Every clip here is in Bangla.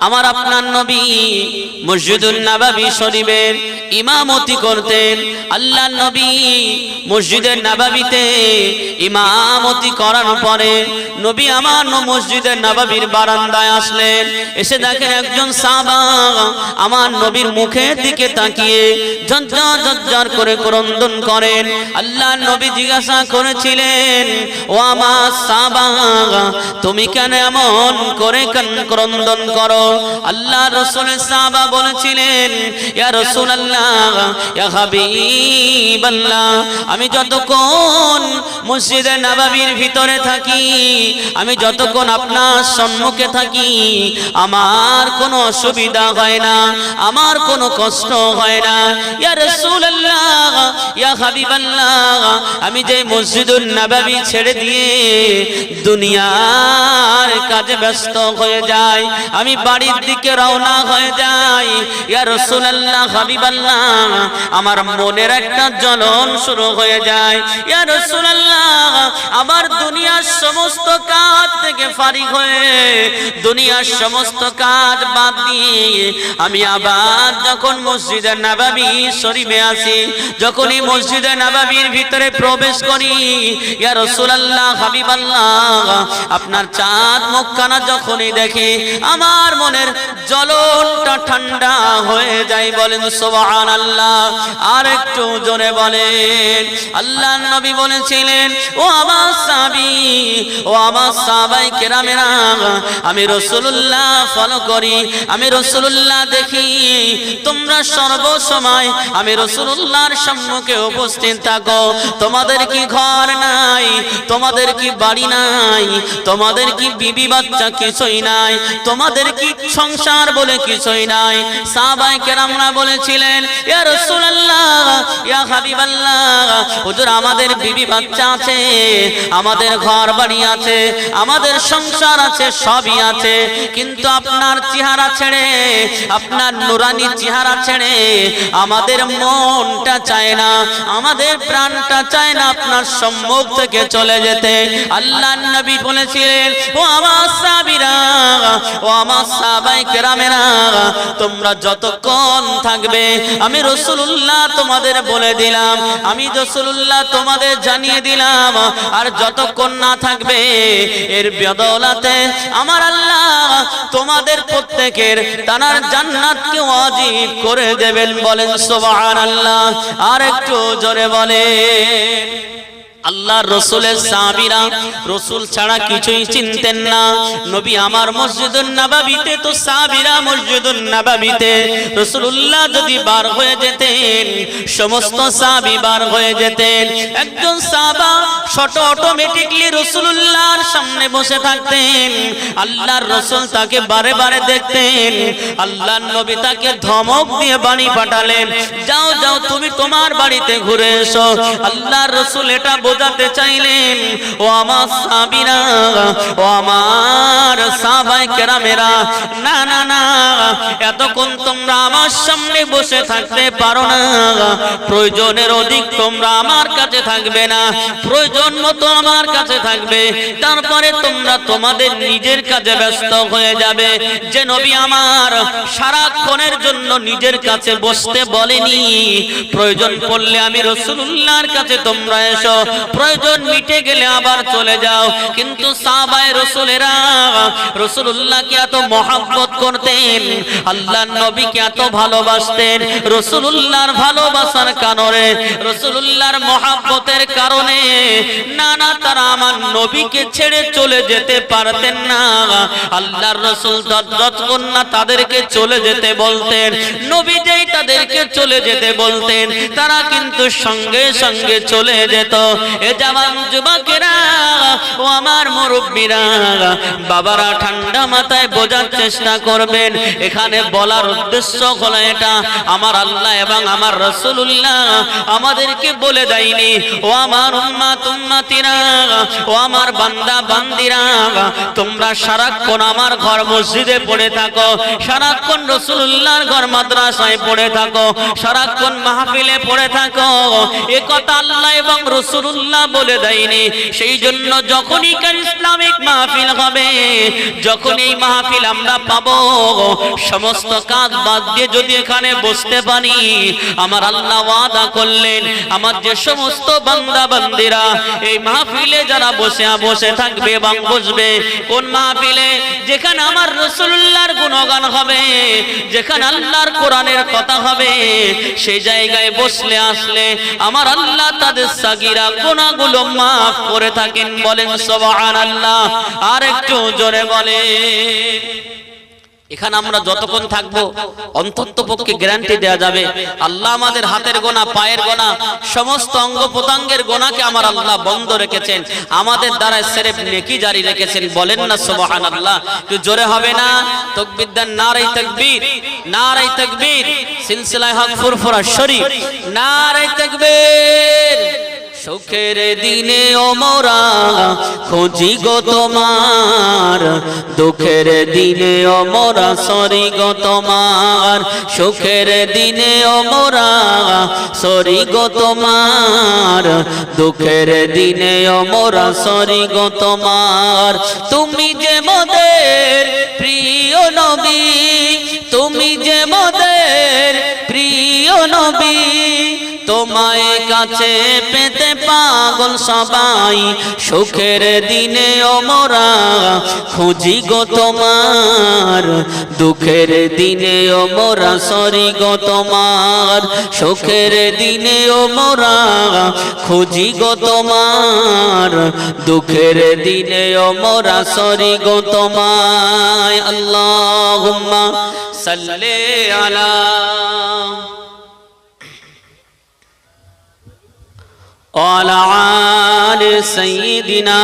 আমার আপনার নবী মসজিদুন নববী শরীফের ইমামতি করতেন। আল্লাহর নবী মসজিদের নববীতে ইমামতি করার পরে নবী আমার মসজিদের নববীর বারান্দায় আসলেন। এসে দেখেন একজন সাহাবা আমার নবীর মুখের দিকে তাকিয়ে ঝরঝর ঝরঝর করে ক্রন্দন করেন। আল্লাহর নবী জিজ্ঞাসা করেছিলেন, ও আমার সাহাবা, তুমি কেন এমন করে ক্রন্দন করো? আল্লাহ রাসূলের সাহাবা বলেছিলেন, ইয়া রাসূলুল্লাহ, ইয়া হাবিবাল্লাহ, আমি যতক্ষণ মসজিদে নববীর ভিতরে থাকি, আমি যতক্ষণ আপনার সম্মুখে থাকি, আমার কোনো অসুবিধা হয় না, আমার কোনো কষ্ট হয় না। ইয়া রাসূলুল্লাহ, ইয়া হাবিবাল্লাহ, আমি যে মসজিদুন নববী ছেড়ে দিয়ে দুনিয়ার কাজে ব্যস্ত হয়ে যাই, আমি বাড়ির দিকে রওনা হয়ে যাই, ইয়া রাসূলুল্লাহ, হাবিবাল্লাহ, আমার মনের একটা জ্বলন শুরু হয়ে যায়। ইয়া রাসূলুল্লাহ, আবার দুনিয়ার সমস্ত কাজ থেকে ফারিগ হয়ে দুনিয়ার সমস্ত কাজ বাদ দিয়ে আমি আবার যখন মসজিদে নববী শরীফে আসি, যখন এই মসজিদে নববীর ভিতরে প্রবেশ করি, ইয়া রাসূলুল্লাহ, হাবিবাল্লাহ, আপনার চাঁদ মুখখানা যখনই দেখি আমার মনের জ্বলনটা ঠান্ডা হয়ে যায়। বলেন সুবহানাল্লাহ। আর একটু জোরে বলেন। আল্লাহর নবী বলেছিলেন, ও আমার সাহাবী, ও আমার সাহাবায়ে কেরামেরা, আমি রাসূলুল্লাহ ফলো করি, আমি রাসূলুল্লাহ দেখি, তোমরা সর্বসময় আমি রাসূলুল্লাহর সম্মুখে উপস্থিত থাকো। তোমাদের কি ঘর নাই? তোমাদের কি বাড়ি নাই? তোমাদের কি বিবি বাচ্চা কিছুই নাই? তোমাদের কি সংসার বলে কিছুই নাই? সাহাবায়ে কেরামরা বলেছিলেন, ইয়া রাসূলুল্লাহ, ইয়া হাবিবাল্লাহ, হুজুর, আমাদের বিবি বাচ্চা আছে, আমাদের ঘর বাড়ি আছে, আমাদের সংসার আছে, সবই আছে, কিন্তু আপনার চেহারা ছেড়ে, আপনার নুরানি চেহারা ছেড়ে আমাদের মনটা চায় না, আমাদের প্রাণটা চায় না আপনার সম্মুখ থেকে চলে যেতে। আল্লাহর নবী বলেছিলেন, ও আমার সাহাবীরা, ও আমার সাহাবায়ে কেরামেরা, তোমরা যতক্ষণ থাকবে আমি রাসূলুল্লাহ তোমাদের বলে দিলাম, আমি রাসূলুল্লাহ তোমাদের জানিয়ে দিলাম, আর যতক্ষণ না থাকবে এর বদৌলতে আমার আল্লাহ তোমাদের প্রত্যেকের তার জান্নাতকে ওয়াজিব করে দেবেন। বলেন সুবহানাল্লাহ। আর একটু জোরে বলেন। আল্লাহর রাসূলের সাহাবীরা রাসূল ছাড়া কিছুই চিনতেন না। নবী আমার মসজিদুন নববীতে, তো সাহাবীরা মসজিদুন নববীতে। রাসূলুল্লাহ যদি বার হয়ে যেতেন, সমস্ত সাহাবী বার হয়ে যেতেন। একজন সাহাবা অটোমেটিকলি রাসূলুল্লাহর সামনে বসে থাকতেন। আল্লাহর রাসূল তাকে বারে বারে দেখতেন। আল্লাহর নবী তাকে ধমক দিয়ে বাণী পাঠালেন, যাও যাও, তুমি তোমার বাড়িতে ঘুরে এসো। আল্লাহর রাসূল এটা বোঝাতে চাইলেন, ও আমার সাহাবীরা, ও আমার সাহাবায়ে কেরামেরা, না না না, এতক্ষণ তোমরা আমার সামনে বসে থাকতে পারো না। প্রয়োজনের অধিক তোমরা আমার কাছে থাকবে না, প্রয়োজন মতো আমার কাছে থাকবে, তারপরে তোমরা তোমাদের নিজের কাজে ব্যস্ত হয়ে যাবে। যে নবী আমার সারাক্ষণের জন্য নিজের কাছে বসতে বলেনি, প্রয়োজন পড়লে আমি রাসূলুল্লাহর কাছে তোমরা এসো, প্রয়োজন মিটে গেলে আবার চলে যাও। কিন্তু সাহাবায়ে রাসূলেরা রাসূলুল্লাহকে এত মহব্বত করতেন, আল্লাহর নবীকে এত ভালোবাসতেন, রাসূলুল্লাহর ভালোবাসার কারণে, রাসূলুল্লাহর মহব্বতের কারণে না না তারা আমার নবীকে ছেড়ে চলে যেতে পারতেন না। আল্লাহর রাসূল যতক্ষণ না তাদেরকে চলে যেতে বলতেন, নবী যেই তাদেরকে চলে যেতে বলতেন, তারা কিন্তু সঙ্গে সঙ্গে চলে যেত। এ জওয়ান যুবকেরা, ও আমার মুরব্বীরা, বাবারা, ঠান্ডা মাথায় বোঝার চেষ্টা করবেন। এখানে বলার উদ্দেশ্য হলো এটা, আমার আল্লাহ এবং আমার রাসূলুল্লাহ আমাদেরকে বলে দেয়নি, ও আমার উম্মত উম্মতিরা, ও আমার বান্দা বান্দিরা, তোমরা সারাক্ষণ আমার ঘর মসজিদে পড়ে থাকো, সারাক্ষণ রাসূলুল্লাহর ঘর মাদ্রাসায় পড়ে থাকো, সারাক্ষণ মাহফিলে পড়ে থাকো। এ কথা আল্লাহ এবং রাসূলুল্লাহ রাসূলুল্লাহ বলে দেয়নি। সেই জন্য যখনই কার ইসলামিক মাহফিল হবে, যখন এই মাহফিল আমরা পাবো, সমস্ত কাজ বাদ দিয়ে যদি এখানে বসতে পারি, আমার আল্লাহ ওয়াদা করলেন আমার যে সমস্ত বান্দা বান্দিরা এই মাহফিলে যারা বসে থাকবে এবং বসবে, কোন মাহফিলে? যেখানে আমার রাসূলুল্লাহর গুণগান হবে, যেখানে আল্লাহর কোরআনের কথা হবে, সেই জায়গায় বসলে আসলে আমার আল্লাহ তাদের সাগীরা গুনাহগুলো মাফ করে থাকেন। বলেন সুবহানাল্লাহ। আর একটু জোরে বলেন। এখানে আমরা যতক্ষণ থাকবো অন্ততপক্ষে গ্যারান্টি দেয়া যাবে আল্লাহ আমাদের হাতের গোনা, পায়ের গোনা, সমস্ত অঙ্গ প্রত্যঙ্গের গোনাকে আমার আল্লাহ বন্ধ রেখেছেন, আমাদের দ্বারা সিরফ নেকি জারি রেখেছেন। বলেন না সুবহানাল্লাহ। একটু জোরে হবে না? তাকবীর দেন, নারে তাকবীর, নারে তাকবীর। সিলসিলায়ে হক ফুরফুরা শরীফ, নারে তাকবীর। সুখের দিনে ও মোরা খুঁজি গো তোমার, দুঃখের দিনে ও মোরা সরি গো তোমার। সুখের দিনে ও মোরা সরি গো তোমার, দুঃখের দিনে ও মোরা সরি গো তোমার। তুমি যে মোদের প্রিয় নবী, তুমি যে মোদের প্রিয় নবী, তোমায় কাছে পেতে পাগল সবাই। সুখের দিনে ও মোরা খুঁজি গো তোমার, দুঃখের দিনে ও মোরা সরি গো তোমার। সুখের দিনে ও মোরা খুঁজি গো তোমার, দুঃখের দিনে ও মোরা সরি গো তোমায়। আল্লাহুম্মা সাল্লি আলা ওয়ালা আলি সাইয়্যিদিনা।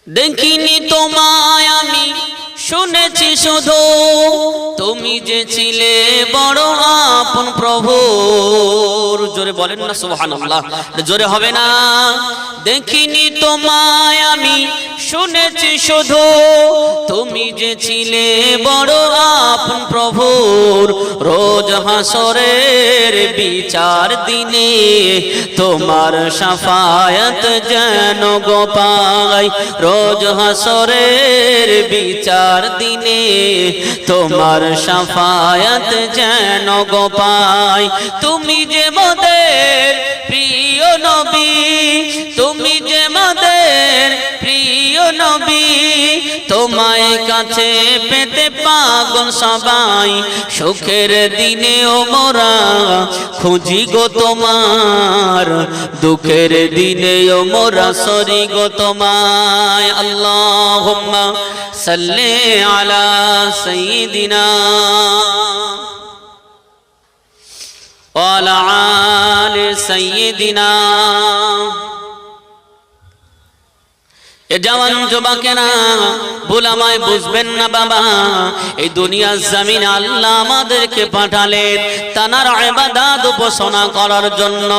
দেখিনি তোমায় আমি, শুনেছি শুধু, তুমি যে ছিলে বড় আপন প্রভুর। জোরে বলেন না সুবহানাল্লাহ। জোরে হবে না? দেখিনি তোমায় আমি, শুনেছি শুধু, তুমি যে ছিলে বড় আপন প্রভুর। রোজ হাসরের বিচার দিনে তোমার শাফায়াত যেন গো পাই। রোজ হাসরের বিচার দিনে তোমার শাফায়াত যেন গো পাই। তুমি যে মোদের প্রিয় নবী, তুমি যে মোদের প্রিয় নবী, তোমায় কাছে পেতে পাগল সবাই। সুখের দিনে ও মোরা খুঁজি গো তোমার, দুঃখের দিনে ও মোরা সরি গো তোমায়। আল্লাহুম্মা সাল্লি আলা সাইয়্যিদিনা ওয়ালা আলি সাইয়্যিদিনা। এ জওয়ান যুবকেরা, ভুল আমায় বুঝবেন না বাবা, এই দুনিয়ার জমিনে আল্লাহ আমাদেরকে পাঠালেন তানার ইবাদত উপাসনা করার জন্য।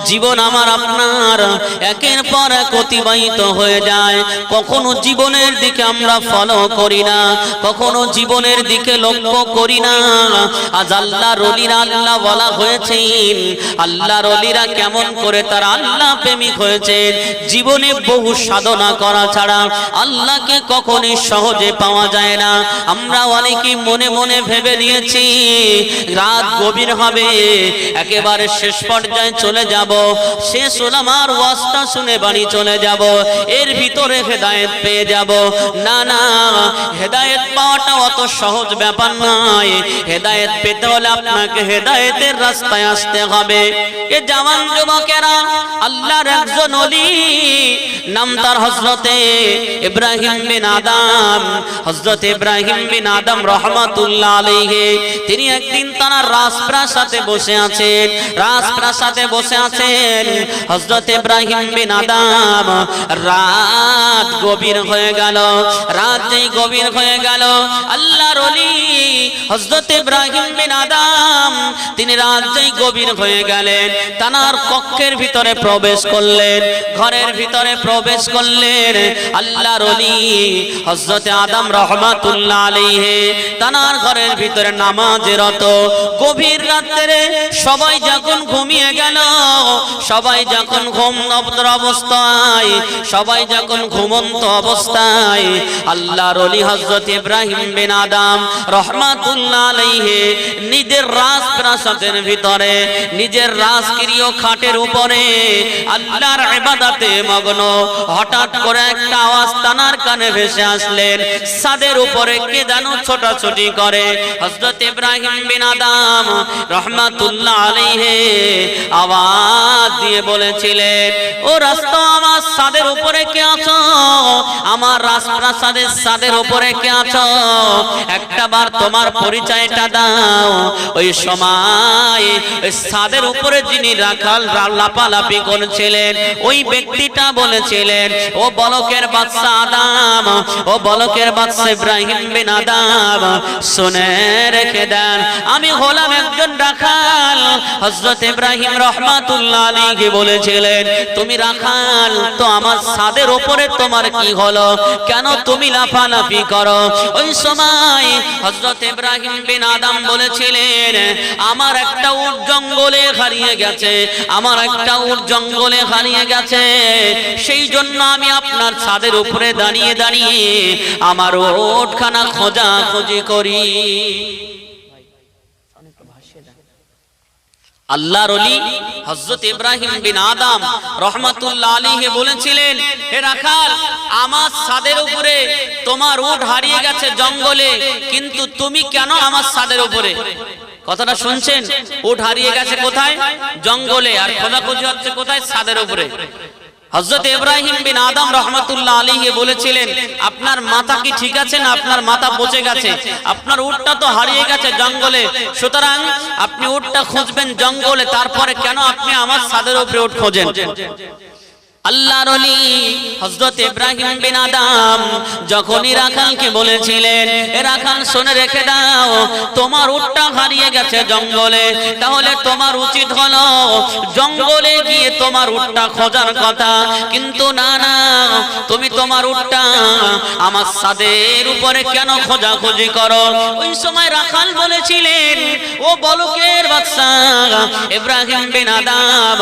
জীবন আমার আপনার একের পর এক অতিবাহিত হয়ে যায়, কখনো জীবনের দিকে আমরা ফলো করি না, কখনো জীবনের দিকে লক্ষ্য করি না। আজ আল্লাহর ওলিরা, আল্লাহ বলা হয়েছেন আল্লাহর ওলিরা কেমন করে তারা আল্লাহ প্রেমিক হয়েছেন। জীবনে বহু সাধনা করা ছাড়া আল্লাহকে কখনোই সহজে পাওয়া যায় না। আমরা অনেকেই মনে মনে ভেবে নিয়েছি রাত গভীর হবে, একেবারে শেষ পর্যায়ে চলে যাব, শেষ উলামার ওয়াজটা শুনে বাড়ি চলে যাব, এর ভিতরে হেদায়েত পেয়ে যাব। না না, হেদায়েত পাওয়াটা অত সহজ ব্যাপার নয়। হেদায়েত পেতে হলে আপনাকে হেদায়েতের রাস্তায় আসতে হবে। এ জওয়ান যুবকেরা, আল্লাহর একজন ওলি, নাম তার হযরত ইব্রাহিম বিন আদম। হযরত ইব্রাহিম বিন আদম রাহমাতুল্লাহ আলাইহি, তিনি একদিন তার রাজপ্রাসাদে বসে আছেন, রাজপ্রাসাদে বসে আছেন হযরত ইব্রাহিম বিন আদম। রাত গভীর হয়ে গেল, রাত যেই গভীর হয়ে গেল, আল্লাহর ওলি হযরত ইব্রাহিম বিন আদম তিনি রাত যেই গভীর হয়ে গেলেন, তার কক্ষের ভিতরে প্রবেশ করলেন, ঘরের ভিতরে প্রবেশ করলেন। আল্লাহর ওলি হযরত আদম রাহমাতুল্লাহ আলাইহি তানার ঘরের ভিতরে নামাজে রত। গভীর রাতে সবাই যখন ঘুমিয়ে গেল, সবাই যখন ঘুমন্ত অবস্থায়, সবাই যখন ঘুমন্ত অবস্থায়, আল্লাহর ওলি হযরত ইব্রাহিম বিন আদম রাহমাতুল্লাহ আলাইহি নিজের রাজপ্রাসাদের ভিতরে, নিজের রাজকীয় খাটের উপরে আল্লাহর ইবাদতে মগ্ন। হঠাৎ করে একটা আওয়াজ তানার কানে ভেসে আসলেন। ছাদের উপরে কে যেন ছোটাছুটি করে। হযরত ইব্রাহিম বিন আদম রাহমাতুল্লাহ আলাইহি আওয়াজ দিয়ে বলেছিলেন, ও রাস্তা, আমার ছাদের উপরে কে আছো? আমার রাজপ্রাসাদের ছাদের উপরে কে আছো? একটাবার তোমার পরিচয়টা দাও। ওই সময় ওই ছাদের উপরে যিনি রাখাল লাপালাপি করেছিলেন, ওই ব্যক্তিটা বলেছিলেন, ও বলকের বাদশা আদম, ও বলকের বাদশা ইব্রাহিম বিন আদম, শুনে রেখে দেন, আমি হলাম একজন রাখাল। হযরত ইব্রাহিম রাহমাতুল্লাহ আলাইহি বলেছিলেন, তুমি রাখাল তো আমার ছাদের উপরে তোমার কি হলো? কেন তুমি লাফালাফি করো? ওই সময় হযরত ইব্রাহিম বিন আদম বলেছিলেন, আমার একটা উট জঙ্গলে হারিয়ে গেছে, আমার একটা উট জঙ্গলে হারিয়ে গেছে, সেই জন্য আমি আপনার ছাদের উপরে দাঁড়িয়ে দাঁড়িয়ে আমার উটখানা খোঁজাখুঁজি করি। আল্লাহর ওলি হযরত ইব্রাহিম বিন আদম রাহমাতুল্লাহ আলাইহি বলেছিলেন, হে রাখাল, আমার ছাদের উপরে তোমার উট হারিয়ে গেছে জঙ্গলে, কিন্তু তুমি কেন আমার ছাদের উপরে? কথাটা শুনছেন? উট হারিয়ে গেছে কোথায়? জঙ্গলে, আর খোঁজাখুঁজি হচ্ছে কোথায়? ছাদের উপরে। হযরত ইব্রাহিম বিন আদম রাহমাতুল্লাহ আলাইহি বলেছিলেন, আপনার মাথা কি ঠিক আছে না আপনার মাথা পচে গেছে? আপনার উটটা তো হারিয়ে গেছে জঙ্গলে, সুতরাং আপনি উটটা খুঁজবেন জঙ্গলে, তারপরে কেন আপনি আমার ছাদের উপরে উট খোঁজেন? আল্লাহর ওলি হযরত ইব্রাহিম বিন আদম যখনই রাখালকে বলেছিলেন, এ রাখাল শুনে রেখে দাও, তোমার উটটা হারিয়ে গেছে জঙ্গলে, তাহলে তোমার উচিত হলো জঙ্গলে গিয়ে তোমার উটটা খোঁজার কথা, কিন্তু না না, তুমি তোমার উটটা আমার ছাদের উপরে কেন খোঁজাখুঁজি করো? ওই সময় রাখাল বলেছিলেন, ও বলকের বাদশা ইব্রাহিম বিন আদম,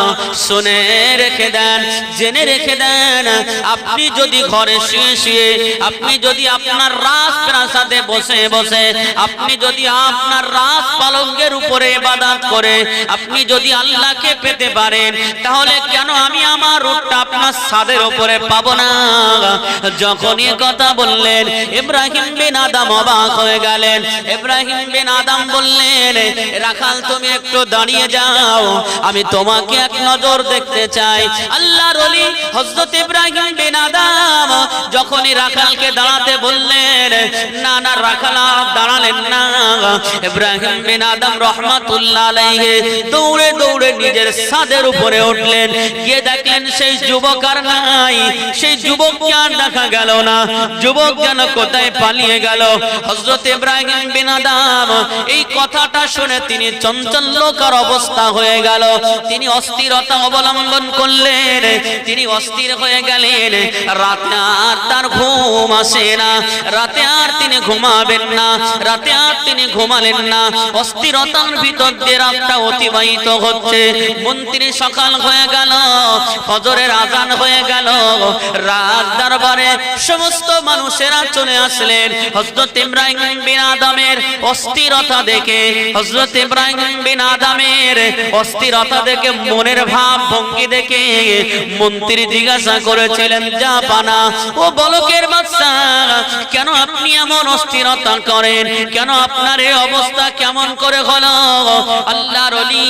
শুনে রেখে দেন, জেনে রেখে দেন, আপনি যদি ঘরে শুয়ে শুয়ে, আপনি যদি আপনার রাজপ্রাসাদে বসে বসে, আপনি যদি আপনার রাজ পালঙ্কের উপরে ইবাদত করে আপনি যদি আল্লাহকে পেতে পারেন, তাহলে কেন আমি আমার উটটা আপনার ছাদের উপরে পাবো না? যখনই কথা বললেন, ইব্রাহিম বিন আদম অবাক হয়ে গেলেন। ইব্রাহিম বিন আদম বললেন, রাখাল, তুমি একটু দাঁড়িয়ে যাও, আমি তোমাকে এক নজর দেখতে চাই। আল্লাহর ওলি হযরত ইব্রাহিম বিন আদম যখনই রাখালকে দাঁড়াতে বললেন, না না, রাখাল দাঁড়ালেন না। ইব্রাহিম বিন আদম রাহমাতুল্লাহ আলাইহি দৌড়ে দৌড়ে নিজের ছাদের উপরে উঠলেন, গিয়ে দেখলেন সেই যুবক আর নাই, সেই যুবককে আর দেখা গেল না, যুবক যেন কোথায় পালিয়ে গেল। হযরত ইব্রাহিম বিন আদম এই কথাটা শুনে তিনি চঞ্চল্যকর অবস্থা হয়ে গেল, তিনি অস্থিরতা অবলম্বন করলেন, তিনি অস্থির হয়ে গেলেন। রাতে আর তার ঘুম আসে না, রাতে আর তিনি ঘুমাবেন না, রাতে আর তিনি ঘুমালেন না। অস্থিরতার ভিতর দিয়ে রাতটা অতিবাহিত হচ্ছে। মন্ত্রী সকাল হয়ে গেল, ফজরের আজান হয়ে গেল, রাত দরবারে সমস্ত মানুষেরা চলে আসলেন। হযরত ইব্রাহিম বিন আদমের অস্থিরতা দেখে, হযরত ইব্রাহিম বিন আদমের অস্থিরতা দেখে, মনের ভাব ভঙ্গি দেখে মন্ত্রী জিজ্ঞাসা করেছিলেন, জাপানা, ও বলকের বাদশা, কেন আপনি এমন অস্থিরতা করেন? কেন আপনার এই অবস্থা কেমন করে হলো? আল্লাহর ওলি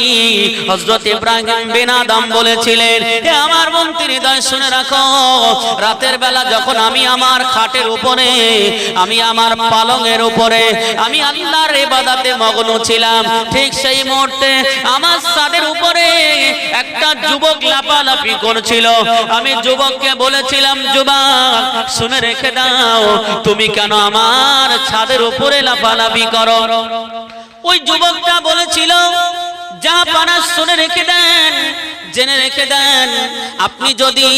হযরত ইব্রাহিম বিন আদম বলেছিলেন, হে আমার মন্ত্রী, দয় শুনে রাখো, রাতের বেলা যখন আমি আমার খাটের উপরে, আমি আমার পালঙের উপরে, আমি আল্লাহর ইবাদতে মগ্ন ছিলাম, ঠিক সেই মুহূর্তে আমার ছাদের উপরে একটা যুবক লাফালাফি করছিল। আমি যুবককে বলেছিলাম, যুবক, শুনে রেখে দাও, তুমি কেন আমার ছাদের উপরে লাফালাফি করো? ওই যুবকটা বলেছিল, জাপানা, শুনে রেখে দেন, জেনে রেখে দেন, আপনি যদি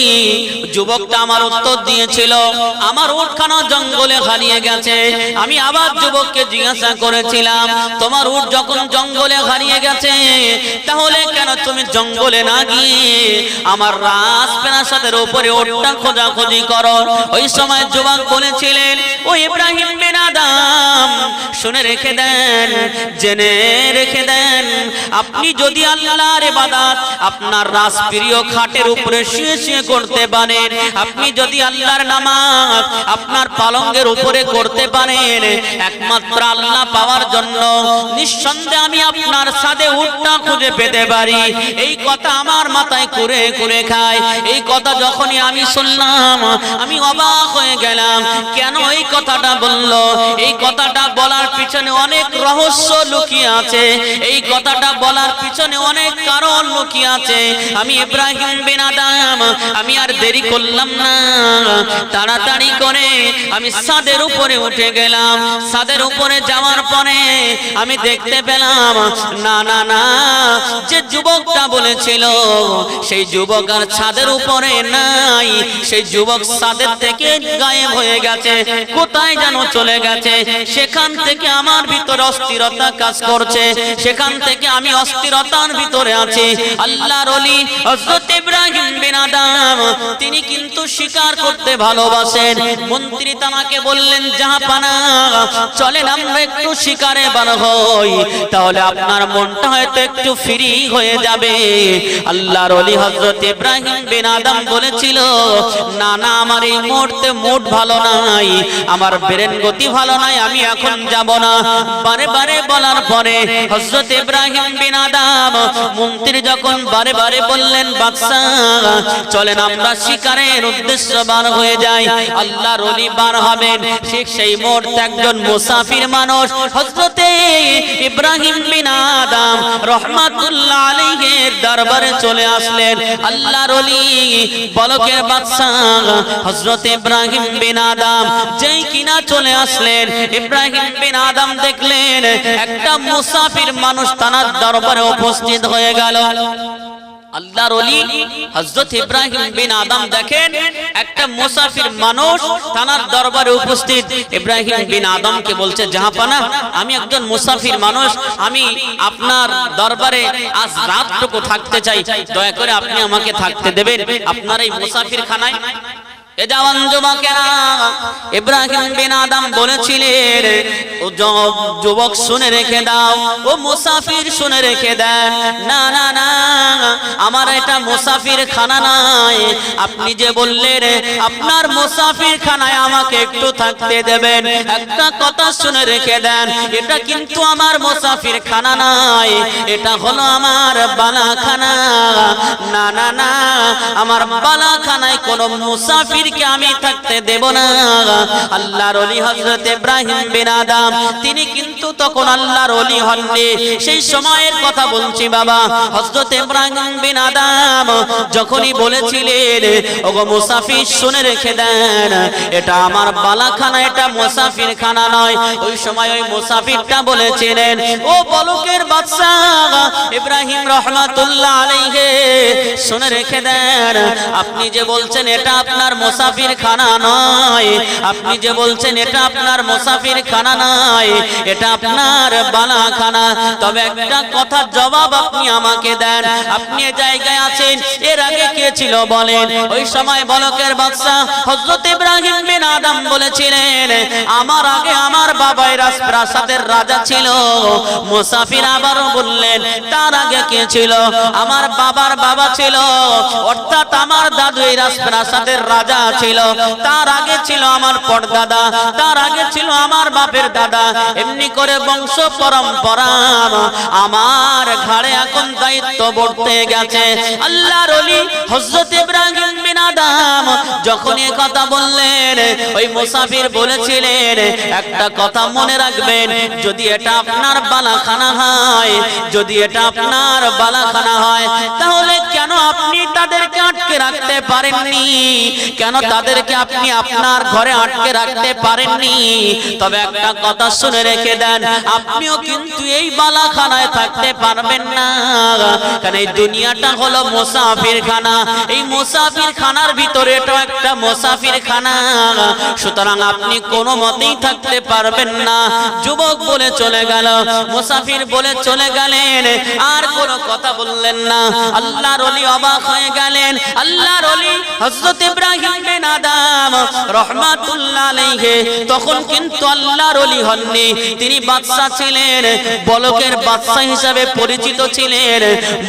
যুবকটা আমার উত্তর দিয়েছিল আমার উটখানা জঙ্গলে হারিয়ে গেছে। আমি আবার যুবককে জিজ্ঞাসা করেছিলাম তোমার উট যখন জঙ্গলে হারিয়ে গেছে তাহলে কেন তুমি জঙ্গলে না গিয়ে আমার রাজপ্রাসাদের উপরে উটটা খোঁজাখুঁজি করো? ওই সময় যুবক বলেছিলেন ও ইব্রাহিম বিন আদম, শুনে রেখে দেন, জেনে রেখে দেন, আপনি যদি আল্লাহর ইবাদত আপনার রাজপ্রিয় খাটের উপরে শুয়ে শুয়ে করতে পারেন, আপনি যদি আল্লাহর নামাজ আপনার পালঙ্গের উপরে করতে পারেন, একমাত্র আল্লাহ পাওয়ার জন্য নিঃসন্দেহে আমি আপনার সাথে উটটা খুঁজে পেতে পারি। এই কথা আমার মাথায় কুরে কুরে খায়। এই কথা যখনই আমি শুনলাম আমি অবাক হয়ে গেলাম, কেন এই কথাটা বললো? এই কথাটা বলার পিছনে অনেক রহস্য লুকিয়ে আছে, এই কথাটা বলার পিছনে অনেক কারণ লুকিয়ে আছে। আমি ইব্রাহিম বিন আদম আমি আর দেরি করলাম না, তাড়াতাড়ি করে আমি ছাদের উপরে উঠে গেলাম। ছাদের উপরে যাওয়ার পরে আমি দেখতে পেলাম না না না, যে যুবকটা বলেছিল সেই যুবক আর ছাদের উপরে নাই। সেই যুবক ছাদের থেকে গায়েব হয়ে গেছে, কোথায় যেন চলে গেছে। সেখান থেকে আমার ভিতরে অস্থিরতা কাজ করছে, সেখান থেকে আমি অস্থিরতার ভিতরে আছি। আল্লাহর ওলি হযরত ইব্রাহিম বিন আদম তিনি কিন্তু শিকার করতে ভালোবাসেন। মন্ত্রী তাকে বললেন জাহাপানা চলেন আমরা একটু শিকারে বার হই, তাহলে আপনার মনটা হয়তো একটু ফ্রি হয়ে যাবে। আল্লাহর ওলি হযরত ইব্রাহিম বিন আদম বলেছিল না না, আমার এই মুহূর্তে মুড ভালো নাই, আমার ব্রেন গতি ভালো নাই, আমি এখন যাব না। বারে বারে বলার পরে হযরত ইব্রাহিম বিন আদম মন্ত্রী যখন বারে বারে বললেন বাদশাহ চলেন আমরা শিকারের উদ্দেশ্যে বার হয়ে যাই, আল্লাহর ওলি বার হবেন, ঠিক সেই মুহূর্তে একজন মুসাফির মানুষ হযরত ইব্রাহিম বিন আদম রাহমাতুল্লাহ আলাইহির দরবারে চলে আসলেন। আল্লাহর ওলি বলকের বাদশা হযরত ইব্রাহিম বিন আদম যেই কিনা চলে আসলেন, ইব্রাহিম বিন আদম দেখলেন একটা মুসাফির মানুষ তার দরবারে উপস্থিত হয়ে গেল। আল্লাহর ওলি হযরত ইব্রাহিম বিন আদম দেখেন একটা মুসাফির মানুষ তার দরবারে উপস্থিত। ইব্রাহিম বিন আদমকে বলছে জাহাপানা আমি একজন মুসাফির মানুষ, আমি আপনার দরবারে আজ রাতটুকু থাকতে চাই, দয়া করে আপনি আমাকে থাকতে দেবেন আপনার এই মুসাফির খানায়? এ জওয়ান যুবকেরা, ইব্রাহিম বিন আদম বলেছিলেন ও যুবক শুনে রেখে দাও, ও মুসাফির শুনে রেখে দেন, না না না আমার এটা মুসাফির খানা নাই, আপনি যে বললেন আপনার মুসাফির খানায় আমাকে একটু থাকতে দেবেন, একটা কথা শুনে রেখে দেন, এটা কিন্তু আমার মুসাফির খানা নাই, এটা হলো আমার বালাখানা। না না না, আমার বালাখানায় কোনো মুসাফির আমি থাকতে দেব না। আল্লাহর ওলি হযরত ইব্রাহিম বিন আদম তিনি কিন্তু তখন আল্লাহর ওলি হননি, সেই সময়ের কথা বলছি বাবা। হযরত ইব্রাহিম বিন আদম যখনই বলেছিলেন ওগো মুসাফির শুনে রেখে দেন, এটা আমার বালাখানা, এটা মুসাফির খানা নয়, ওই সময় ওই মুসাফিরটা বলেছিলেন ও বলকের বাদশা ইব্রাহিম রাহমাতুল্লাহ আলাইহি শুনে রেখে দেন, আপনি যে বলছেন এটা আপনার মুসাফির খানা নয়, আপনি যে বলছেন এটা আপনার মুসাফির খানা নয়, এটা আপনার বালাখানা। তবে একটা কথা জবাব আপনি আমাকে দেন, আপনি এই জায়গায় আছেন এর আগে কে ছিল বলেন? ওই সময় বলকের বাদশা হযরত ইব্রাহিম বিন আদম বলেছিলেন আমার আগে আমার বাবাই রাজপ্রাসাদের রাজা ছিল। মুসাফির আবারও বললেন তার আগে কে ছিল? আমার বাবার বাবা ছিল, অর্থাৎ আমার দাদু এই রাজপ্রাসাদের রাজা ছিল, তার আগে ছিল আমার পরদাদা, তার আগে ছিল আমার বাপের দাদা, এমনি করে বংশ পরম্পরা আমার ঘাড়ে এখন দায়িত্ব বর্তে গেছে। আল্লাহর ওলি হযরত ইব্রাহিম বিন আদম যখন এই কথা বললেন ওই মুসাফির বলেছিলেন একটা কথা মনে রাখবেন, যদি এটা আপনার বালাখানা হয়, যদি এটা আপনার বালাখানা হয় তাহলে কেন আপনি তাদেরকে আটকে রাখতে পারেননি? কেন কেন তাদেরকে আপনি আপনার ঘরে আটকে রাখতে পারেননি? তবে একটা কথা শুনে রেখে দেন, আপনিও কিন্তু এই বালাখানায় থাকতে পারবেন না, কারণ এই দুনিয়াটা হলো মুসাফির খানা। এই মুসাফির খানার ভিতরে এটা একটা মুসাফির খানা, সুতরাং আপনি কোনো মতেই থাকতে পারবেন না। যুবক বলে চলে গেল, মুসাফির বলে চলে গেলেন, আর কোনো কথা বললেন না। আল্লাহর ওলি অবাক হয়ে গেলেন। আল্লাহর ওলি হযরত ইব্রাহিম বিন আদম রাহমাতুল্লাহ আলাইহি তখন কিন্তু আল্লাহর ওলি হননি, তিনি বাদশা ছিলেন, বলকের বাদশা হিসেবে পরিচিত ছিলেন,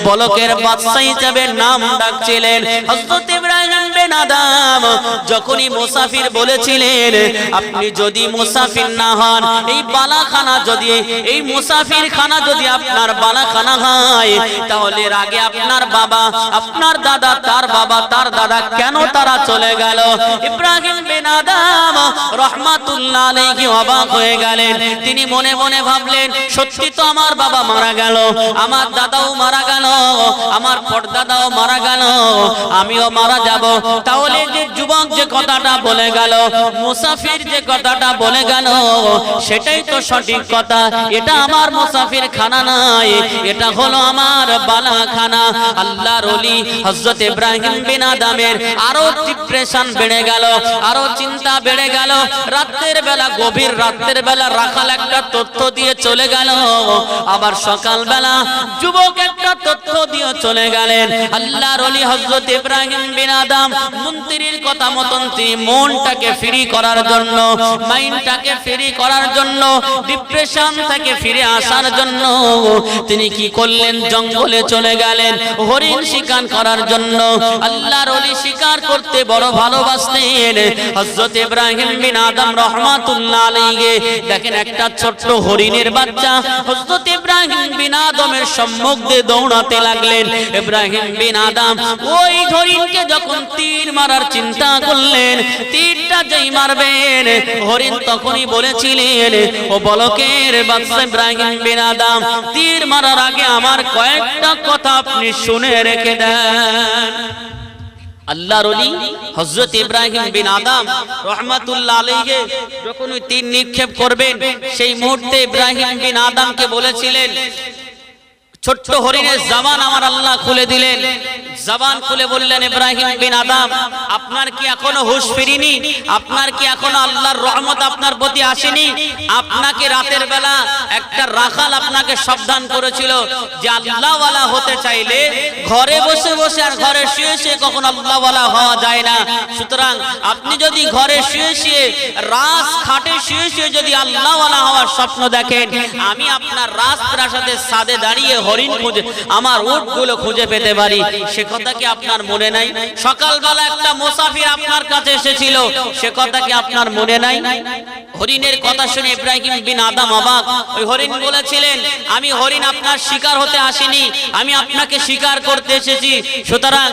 বলকের বাদশা হিসেবে নাম ডাকছিলেন। হযরত ইব্রাহিম বিন আদম যখনই মুসাফির বলেছিলেন, আপনি যদি মুসাফির না হন, এই বালাখানা যদি, এই মুসাফির খানা যদি আপনার বালাখানা হয়, তাহলে এর আগে আপনার বাবা, আপনার দাদা, তার বাবা, তার দাদা কেন তারা চলে গেল? ইব্রাহিম বিন আদম রাহমাতুল্লাহ আলাইহি অবাক হয়ে গেলেন। তিনি মনে মনে ভাবলেন, সত্যি তো আমার বাবা মারা গেল, আমার দাদাও মারা গেল, আমার পরদাদাও মারা গেল, আমিও মারা যাব। তাহলে যে যুবক যে কথাটা বলে গেল, মুসাফির যে কথাটা বলে গেল, সেটাই তো সঠিক কথা। এটা আমার মুসাফির খানা নয়, এটা হলো আমার বালাখানা। আল্লাহর ওলি হযরত ইব্রাহিম বিন আদমের আরো ডিপ্রেশন বেড়ে গেল, আরো চিন্তা বেড়ে গেল। রাতের বেলা, গভীর রাতের বেলা রাখাল একটা তথ্য দিয়ে চলে গেল, আবার সকাল বেলা যুবক একটা তথ্য দিয়ে চলে গেলেন। আল্লাহর ওলি হযরত ইব্রাহিম বিন আদম মন্ত্রীর কথা মতন তিনি মনটাকে ফ্রি করার জন্য, মাইন্ডটাকে ফ্রি করার জন্য, ডিপ্রেশন থেকে ফিরে আসার জন্য তিনি কি করলেন? জঙ্গলে চলে গেলেন হরিণ শিকার করার জন্য। আল্লাহর ওলি শিকার করতে বড় ভালোবাসতেন। হযরত ইব্রাহিম বিন আদম রাহমাতুল্লাহ আলাইহি দেখেন একটা ছোট্ট হরিণের বাচ্চা হযরত ইব্রাহিম বিন আদমের সম্মুখ দিয়ে দৌড়াতে লাগলেন। ইব্রাহিম বিন আদম ওই হরিণকে যখন তীর মারার চিন্তা করলেন, তীরটা যেই মারবেন, হরিণ তখনই বলেছিলেন, ও বলকের বাদশা ইব্রাহিম বিন আদম, তীর মারার আগে আমার কয়েকটা কথা আপনি শুনে রেখে দেন। আল্লাহর ওলি হযরত ইব্রাহিম বিন আদম রাহমাতুল্লাহ আলাইহি যখন ওই তীর নিক্ষেপ করবেন, সেই মুহূর্তে ইব্রাহিম বিন আদমকে বলেছিলেন, ছোট্ট হরিণের জবান আমার আল্লাহ খুলে দিলেন। জবান খুলে বললেন, ইব্রাহিম বিন আদম, আপনার কি এখনো হুঁশ ফিরিনি? আপনার কি এখনো আল্লাহর রহমত আপনার প্রতি আসেনি? আপনাকে রাতের বেলা একটা রাখাল আপনাকে সাবধান করেছিল যে আল্লাহওয়ালা হতে চাইলে ঘরে বসে বসে আর ঘরে শুয়ে শুয়ে কখনো আল্লাহওয়ালা হওয়া যায় না। সুতরাং আপনি যদি ঘরে শুয়ে শুয়ে, রাজ খাটে শুয়ে শুয়ে যদি আল্লাহওয়ালা হওয়ার স্বপ্ন দেখেন, আমি আপনার রাজপ্রাসাদের ছাদে দাঁড়িয়ে হরিণ খুঁজে, আমার উটগুলো খুঁজে পেতে পারি। সে কথা কি আপনার মনে নাই? সকালবেলা একটা মুসাফির আপনার কাছে এসেছিল, সে কথা কি আপনার মনে নাই? হরিণের কথা শুনে ইব্রাহিম বিন আদম অবাক। ওই হরিণ বলেছিলেন, আমি হরিণ আপনার শিকার হতে আসিনি, আমি আপনাকে শিকার করতে এসেছি। সুতরাং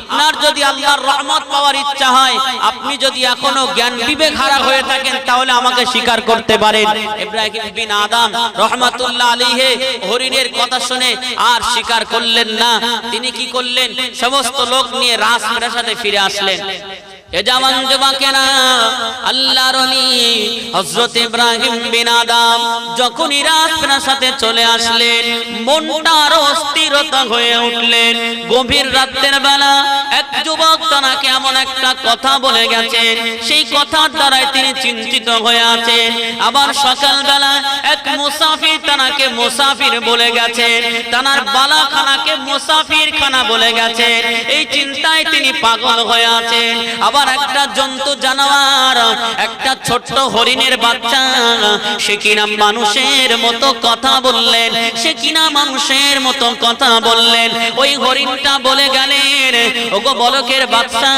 আপনার যদি আল্লাহর রহমত পাওয়ার ইচ্ছা হয়, আপনি যদি এখনো জ্ঞান বিবেক হারা হয়ে থাকেন, তাহলে আমাকে শিকার করতে পারেন। ইব্রাহিম বিন আদম রাহমাতুল্লাহ আলাইহি হরিণের কথা শুনে আর শিকার করলেন না। তিনি কি করলেন? সমস্ত লোক নিয়ে রাজপ্রাসাদে ফিরে আসলেন। এ জামান যুবকেরা, আল্লাহর ওলি হযরত ইব্রাহিম বিন আদম যখনই রাজপ্রাসাদে চলে আসলেন, মনটা আরো অস্থিরতা হয়ে উঠলেন। গভীর রাতের বেলা এক যুবক তাকে এমন একটা কথা বলে গেছেন, সেই কথার দ্বারাই তিনি চিন্তিত হয়ে আছেন। আবার সকালবেলা এক মুসাফির তাকে মুসাফির বলে গেছেন, তার বালাখানাকে মুসাফির খানা বলে গেছেন। এই চিন্তায় তিনি পাগল হয়ে আছেন। আবার একটা জন্তু জানোয়ার, একটা ছোট্ট হরিণের বাচ্চা, সে কিনা মানুষের মতো কথা বললেন, সে কিনা মানুষের মতো কথা বললেন। ওই হরিণটা বলে গেলেন, ওগো বলকের বাচ্চা,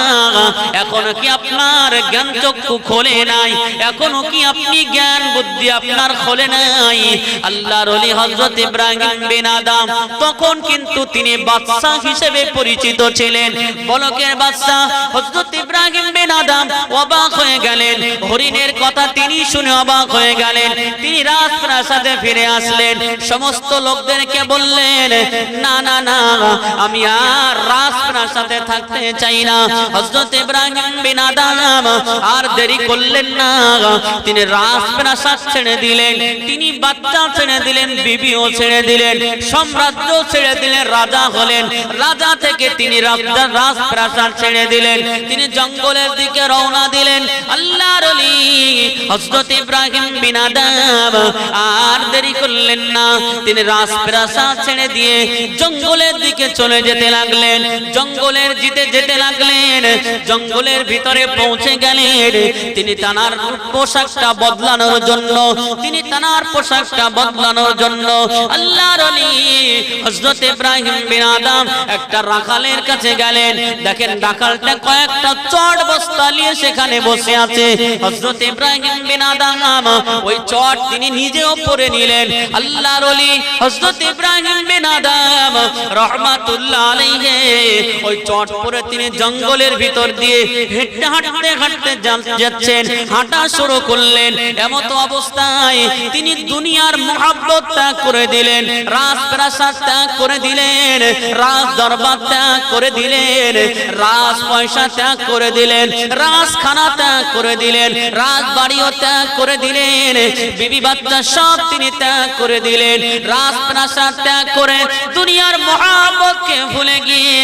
এখনো কি আপনার জ্ঞান চক্ষু খোলে নাই? এখনো কি আপনি জ্ঞান বুদ্ধি আপনার খোলে নাই? আল্লাহর ওলি হযরত ইব্রাহিম বিন আদম তখন কিন্তু তিনি বাদশা হিসেবে পরিচিত ছিলেন। বলকের বাদশা হযরত ইব্রাহিম বিন আদম অবাক হয়ে গেলেন। হরিণ কঠিনের কথা তিনি শুনে অবাক হয়ে গেলেন। তিনি রাজপ্রাসাদে ফিরে আসলেন, সমস্ত লোকদেরকে বললেন, না না না, আমি আর রাজপ্রাসাদে থাকতে চাই না। হযরত ইব্রাহিম বিন আদম আর দেরি করলেন না, তিনি রাজপ্রাসাদ ছেড়ে দিলেন, তিনি বাচ্চা ছেড়ে দিলেন, বিবিও ছেড়ে দিলেন, সাম্রাজ্য ছেড়ে দিলেন, রাজা হলেন। রাজা থেকে তিনি রাজপ্রাসাদ ছেড়ে দিলেন, তিনি জঙ্গলের দিকে রওনা দিলেন। আল্লাহর ওলি হযরত ইব্রাহিম বিন আদম আর দেরি করলেন না, তিনি রাজপ্রাসাদ ছেড়ে দিয়ে জঙ্গলের দিকে চলে যেতে লাগলেন। জঙ্গলের যেতে লাগলেন, জঙ্গলের ভিতরে পৌঁছে গেলেন। তিনি তানার পোশাকটা বদলানোর জন্য, আল্লাহর ওলি হযরত ইব্রাহিম বিন আদম একটা রাখালের কাছে গেলেন। দেখেন রাখালটা কয়েকটা চট বস্তা নিয়ে সেখানে বসে আছে। হযরত ইব্রাহিম বিন আদম ওই চট তিনি নিজেও পরে নিলেন। আল্লাহর ওলি হযরত ইব্রাহিম বিন আদম রাহমাতুল্লাহ আলাইহি ওই চট পরে তিনি জঙ্গলের ভিতর দিয়ে হাঁটতে যাচ্ছেন, হাঁটা শুরু করলেন। এমত অবস্থায় তিনি দুনিয়ার মহব্বত ত্যাগ করে দিলেন, রাজপ্রাসাদ ত্যাগ করে দিলেন, রাজ দরবার ত্যাগ করে দিলেন, রাজ পয়সা ত্যাগ করে দিলেন, রাজখানা ত্যাগ করে দিলেন, রাজবাড়িও ত্যাগ করে দিলেন, বিবি বাচ্চা সব তিনি ত্যাগ করে দিলেন। রাজপ্রাসাদ ত্যাগ করে দুনিয়ার মহব্বতকে ভুলে গিয়ে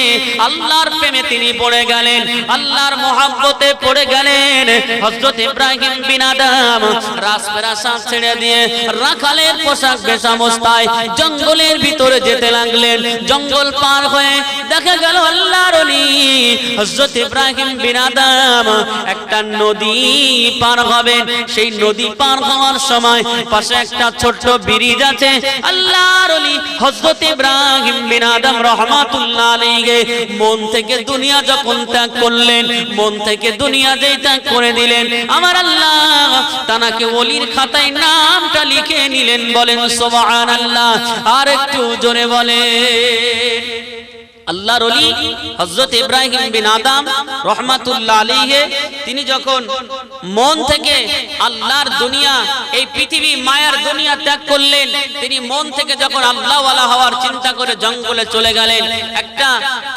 আল্লাহর প্রেমে তিনি পড়ে গেলেন, আল্লাহর মহব্বতে পড়ে গেলেন। হযরত ইব্রাহিম বিন আদম রাজপ্রাসাদ ছেড়ে দিয়ে রাখালের পোশাক বেশা অবস্থায় জঙ্গলের ভিতরে যেতে লাগলেন। জঙ্গল পার হয়ে দেখা গেল আল্লাহর ওলি হযরত ইব্রাহিম বিন আদম একটা নদী পার হবেন। সেই নদী পার হওয়ার সময় পাশে একটা ছোট্ট ব্রিজ আছে। আল্লাহর ওলি হযরত ইব্রাহিম বিন আদম রাহমাতুল্লাহ আলাইহি মন থেকে দুনিয়া যখন ত্যাগ করলেন, মন থেকে দুনিয়া যেই ত্যাগ করে দিলেন, আমার আল্লাহ তানাকে ওলির খাতায় নামটা লিখে নিলেন। বলেন সুবহানাল্লাহ। আর একটু জোরে বলেন। আল্লাহর ওলি হযরত ইব্রাহিম বিন আদম রাহমাতুল্লাহ আলাইহি তিনি যখন মন থেকে আল্লাহর দুনিয়া, এই পৃথিবী মায়ার দুনিয়া ত্যাগ করলেন, তিনি মন থেকে যখন আল্লাহওয়ালা হওয়ার চিন্তা করে জঙ্গলে চলে গেলেন। একটা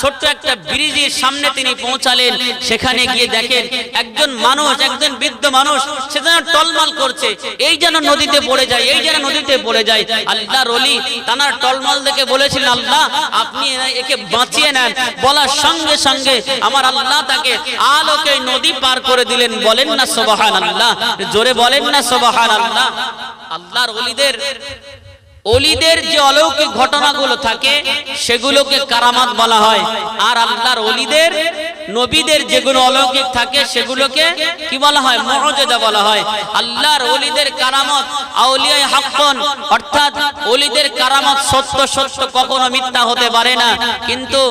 ছোট্ট একটা ব্রিজের সামনে তিনি পৌঁছালেন। সেখানে গিয়ে দেখেন একজন মানুষ, একজন বৃদ্ধ মানুষ, সে যেন টলমল করছে, এই যেন নদীতে পড়ে যায়, এই যেন নদীতে পড়ে যায়। আল্লাহর ওলি তানার টলমল দেখে বলেছিলেন, আল্লাহ আপনি একে বাঁচিয়ে নেন। বলার সঙ্গে সঙ্গে আমার আল্লাহ তাকে আলোকে নদী পার করে দিলেন। বলেন না সুবহানাল্লাহ, জোরে বলেন না সুবহানাল্লাহ। আল্লাহর ওলিদের যে অলৌকিক ঘটনাগুলো থাকে সেগুলোকে কারামাত বলা হয়। আর আল্লাহর ওলিদের, নবীদের যেগুলো অলৌকিক থাকে সেগুলোকে কি বলা হয়? মুআজিজা বলা হয়। আল্লাহর ওলিদের কারামত আউলিয়ায়ে হাক্কান, অর্থাৎ ওলিদের কারামত সত্য সত্য, কখনো মিথ্যা হতে পারে না। কিন্তু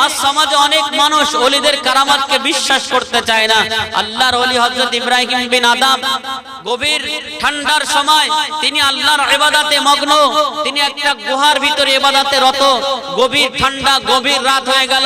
আজ সমাজে অনেক মানুষ ওলিদের কারামতকে বিশ্বাস করতে চায় না। আল্লাহর ওলি হযরত ইব্রাহিম বিন আদম গভীর ঠান্ডার সময় তিনি আল্লাহর ইবাদতে মগ্ন, তিনি একটা গুহার ভিতরে ইবাদতে রত। গভীর ঠান্ডা, গভীর রাত হয়ে গেল।